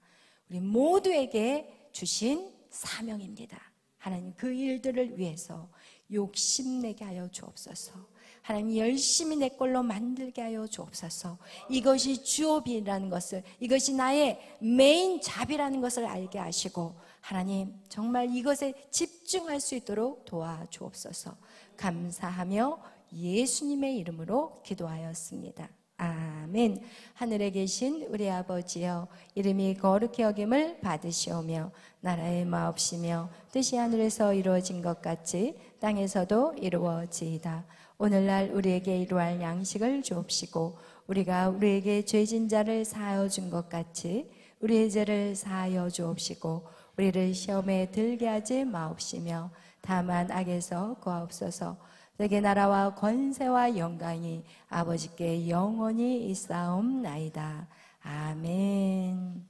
우리 모두에게 주신 사명입니다. 하나님 그 일들을 위해서 욕심내게 하여 주옵소서. 하나님 열심히 내 걸로 만들게 하여 주옵소서. 이것이 주업이라는 것을, 이것이 나의 메인 잡이라는 것을 알게 하시고 하나님 정말 이것에 집중할 수 있도록 도와주옵소서. 감사하며 예수님의 이름으로 기도하였습니다. 아멘. 하늘에 계신 우리 아버지여, 이름이 거룩히 여김을 받으시오며 나라의 마옵시며 뜻이 하늘에서 이루어진 것 같이 땅에서도 이루어지이다. 오늘날 우리에게 이루할 양식을 주옵시고 우리가 우리에게 죄진 자를 사하여 준 것 같이 우리의 죄를 사하여 주옵시고 우리를 시험에 들게 하지 마옵시며 다만 악에서 구하옵소서. 내게 나라와 권세와 영광이 아버지께 영원히 있사옵나이다. 아멘.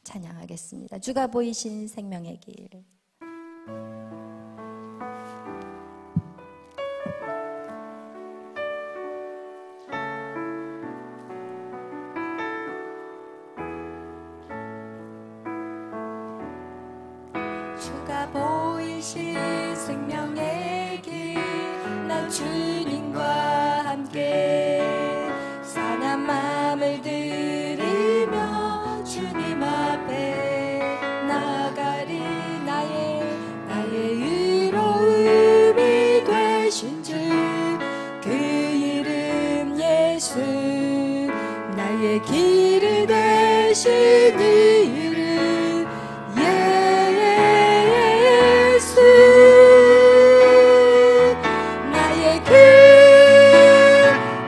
찬양하겠습니다. 주가 보이신 생명의 길. 주가 보이신 생명의 길, 난 주님과 함께 선한 마음을 들이며 주님 앞에 나가리. 나의 의로움이 되신 주, 그 이름 예수. 나의 길을 되신 이름 예수. 나의 길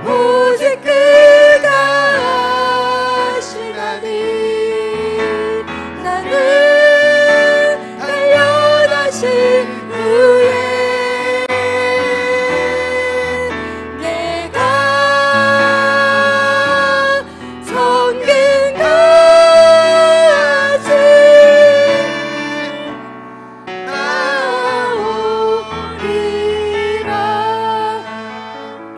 오직 그가 하시나니. 나는 달려다신 후에 내가 성근까지 나오리라.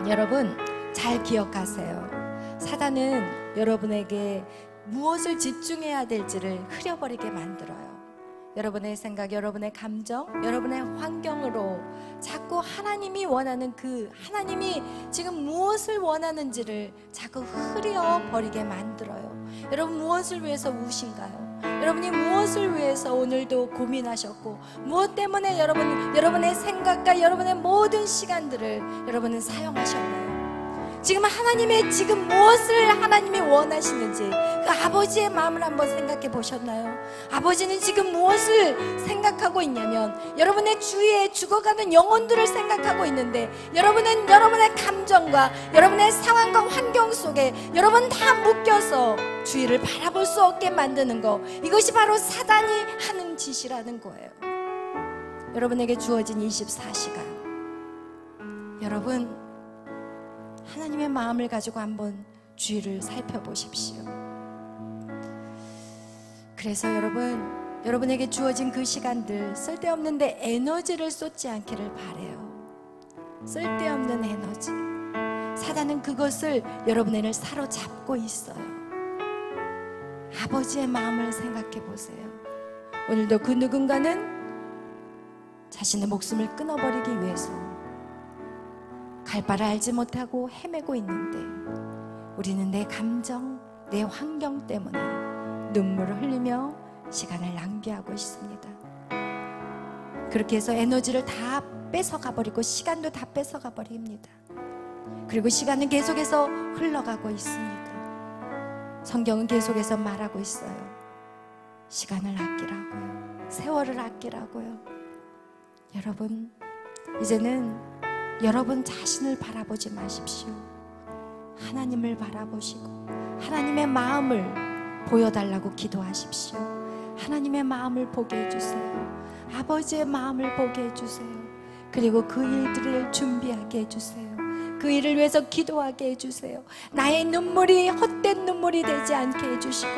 여러분 잘 기억하세요. 사단은 여러분에게 무엇을 집중해야 될지를 흐려버리게 만들어요. 여러분의 생각, 여러분의 감정, 여러분의 환경으로 자꾸 하나님이 원하는 하나님이 지금 무엇을 원하는지를 자꾸 흐려버리게 만들어요. 여러분 무엇을 위해서 우신가요? 여러분이 무엇을 위해서 오늘도 고민하셨고 무엇 때문에 여러분의 생각과 여러분의 모든 시간들을 여러분은 사용하셨나요? 지금 무엇을 하나님이 원하시는지 그 아버지의 마음을 한번 생각해 보셨나요? 아버지는 지금 무엇을 생각하고 있냐면 여러분의 주위에 죽어가는 영혼들을 생각하고 있는데 여러분은 여러분의 감정과 여러분의 상황과 환경 속에 여러분 다 묶여서 주위를 바라볼 수 없게 만드는 거, 이것이 바로 사단이 하는 짓이라는 거예요. 여러분에게 주어진 24시간, 여러분 하나님의 마음을 가지고 한번 주위를 살펴보십시오. 그래서 여러분에게 주어진 그 시간들 쓸데없는데 에너지를 쏟지 않기를 바라요. 쓸데없는 에너지. 사단은 그것을 여러분을 사로잡고 있어요. 아버지의 마음을 생각해 보세요. 오늘도 그 누군가는 자신의 목숨을 끊어버리기 위해서 갈 바를 알지 못하고 헤매고 있는데 우리는 내 감정, 내 환경 때문에 눈물을 흘리며 시간을 낭비하고 있습니다. 그렇게 해서 에너지를 다 뺏어가 버리고 시간도 다 뺏어가 버립니다. 그리고 시간은 계속해서 흘러가고 있습니다. 성경은 계속해서 말하고 있어요. 시간을 아끼라고요. 세월을 아끼라고요. 여러분, 이제는 여러분 자신을 바라보지 마십시오. 하나님을 바라보시고 하나님의 마음을 보여달라고 기도하십시오. 하나님의 마음을 보게 해주세요. 아버지의 마음을 보게 해주세요. 그리고 그 일들을 준비하게 해주세요. 그 일을 위해서 기도하게 해주세요. 나의 눈물이 헛된 눈물이 되지 않게 해주시고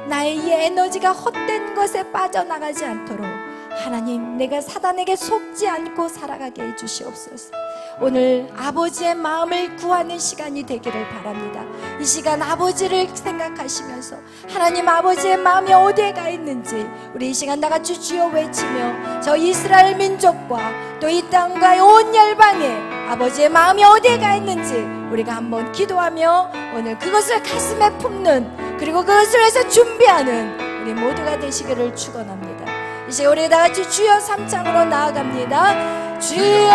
나의 이 에너지가 헛된 것에 빠져나가지 않도록 하나님, 내가 사단에게 속지 않고 살아가게 해주시옵소서. 오늘 아버지의 마음을 구하는 시간이 되기를 바랍니다. 이 시간 아버지를 생각하시면서 하나님 아버지의 마음이 어디에 가 있는지 우리 이 시간 다같이 주여 외치며 저 이스라엘 민족과 또 이 땅과 온 열방에 아버지의 마음이 어디에 가 있는지 우리가 한번 기도하며 오늘 그것을 가슴에 품는, 그리고 그것을 위해서 준비하는 우리 모두가 되시기를 축원합니다. 이제 우리 다같이 주여 3창으로 나아갑니다. 주여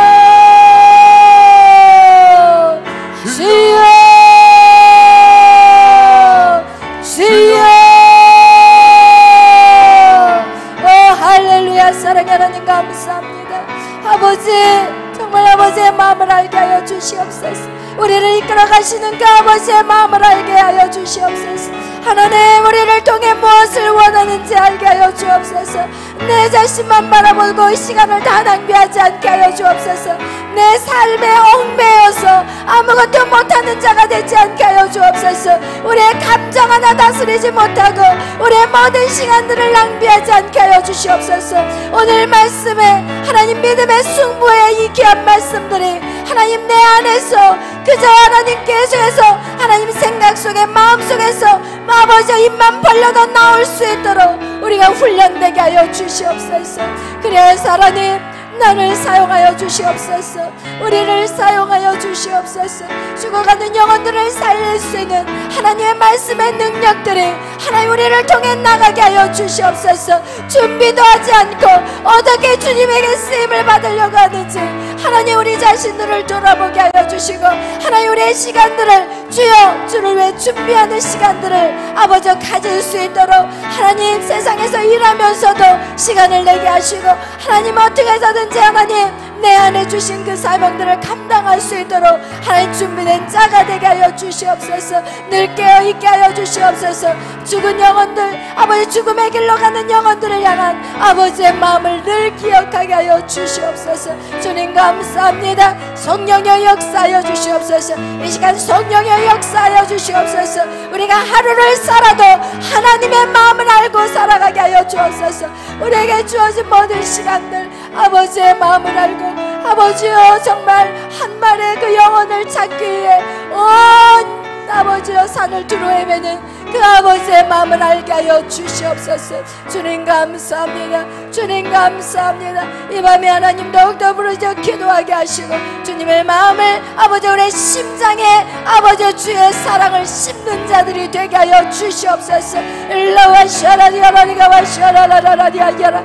마음을 알게 하여 주시옵소서. 우리를 이끌어 가시는 그 아버지의 마음을 알게 하여 주시옵소서. 하나님, 우리를 통해 무엇을 원하는지 알게 하여 주옵소서. 내 자신만 바라보고 이 시간을 다 낭비하지 않게 하여 주옵소서. 내 삶에 얽매여서 아무것도 못하는 자가 되지 않게 하여 주옵소서. 우리의 감정 하나 다스리지 못하고 우리의 모든 시간들을 낭비하지 않게 하여 주시옵소서. 오늘 말씀에 하나님 믿음의 승부의 이 귀한 말씀들이 하나님 내 안에서 그저 하나님 계속해서 하나님 생각 속에 마음 속에서 아버지 입만 벌려도 나올 수 있도록 우리가 훈련되게 하여 주시옵소서. 그래서 하나님 나를 사용하여 주시옵소서. 우리를 사용하여 주시옵소서. 죽어가는 영혼들을 살릴 수 있는 하나님의 말씀의 능력들이 하나님 우리를 통해 나가게 하여 주시옵소서. 준비도 하지 않고 어떻게 주님에게 쓰임을 받으려고 하는지 하나님 우리 자신들을 돌아보게 하여 주시고 하나님 우리의 시간들을 주여 주를 위해 준비하는 시간들을 아버지 가질 수 있도록 하나님 세상에서 일하면서도 시간을 내게 하시고 하나님 어떻게 해서든지 하나님 내 안에 주신 그 사명들을 감당할 수 있도록 하나님 준비된 자가 되게 하여 주시옵소서. 늘 깨어있게 하여 주시옵소서. 죽은 영혼들 아버지 죽음의 길로 가는 영혼들을 향한 아버지의 마음을 늘 기억하게 하여 주시옵소서. 주님 감사합니다. 성령의 역사하여 주시옵소서. 이 시간 성령의 역사하여 주시옵소서. 우리가 하루를 살아도 하나님의 마음을 알고 살아가게 하여 주옵소서. 우리에게 주어진 모든 시간들 아버지의 마음을 알고 아버지여 정말 한 마리의 그 영혼을 찾기 위해 온 아버지여 산을 두루 헤매는 그 아버지의 마음을 알게 하여 주시옵소서. 주님 감사합니다. 주님 감사합니다. 이 밤에 하나님 더욱더 부르짖어 기도하게 하시고 주님의 마음을 아버지 우리의 심장에 아버지 주의 사랑을 심는 자들이 되게 하여 주시옵소서. 일러와 샤라리아라리가 와 샤라라라리아야라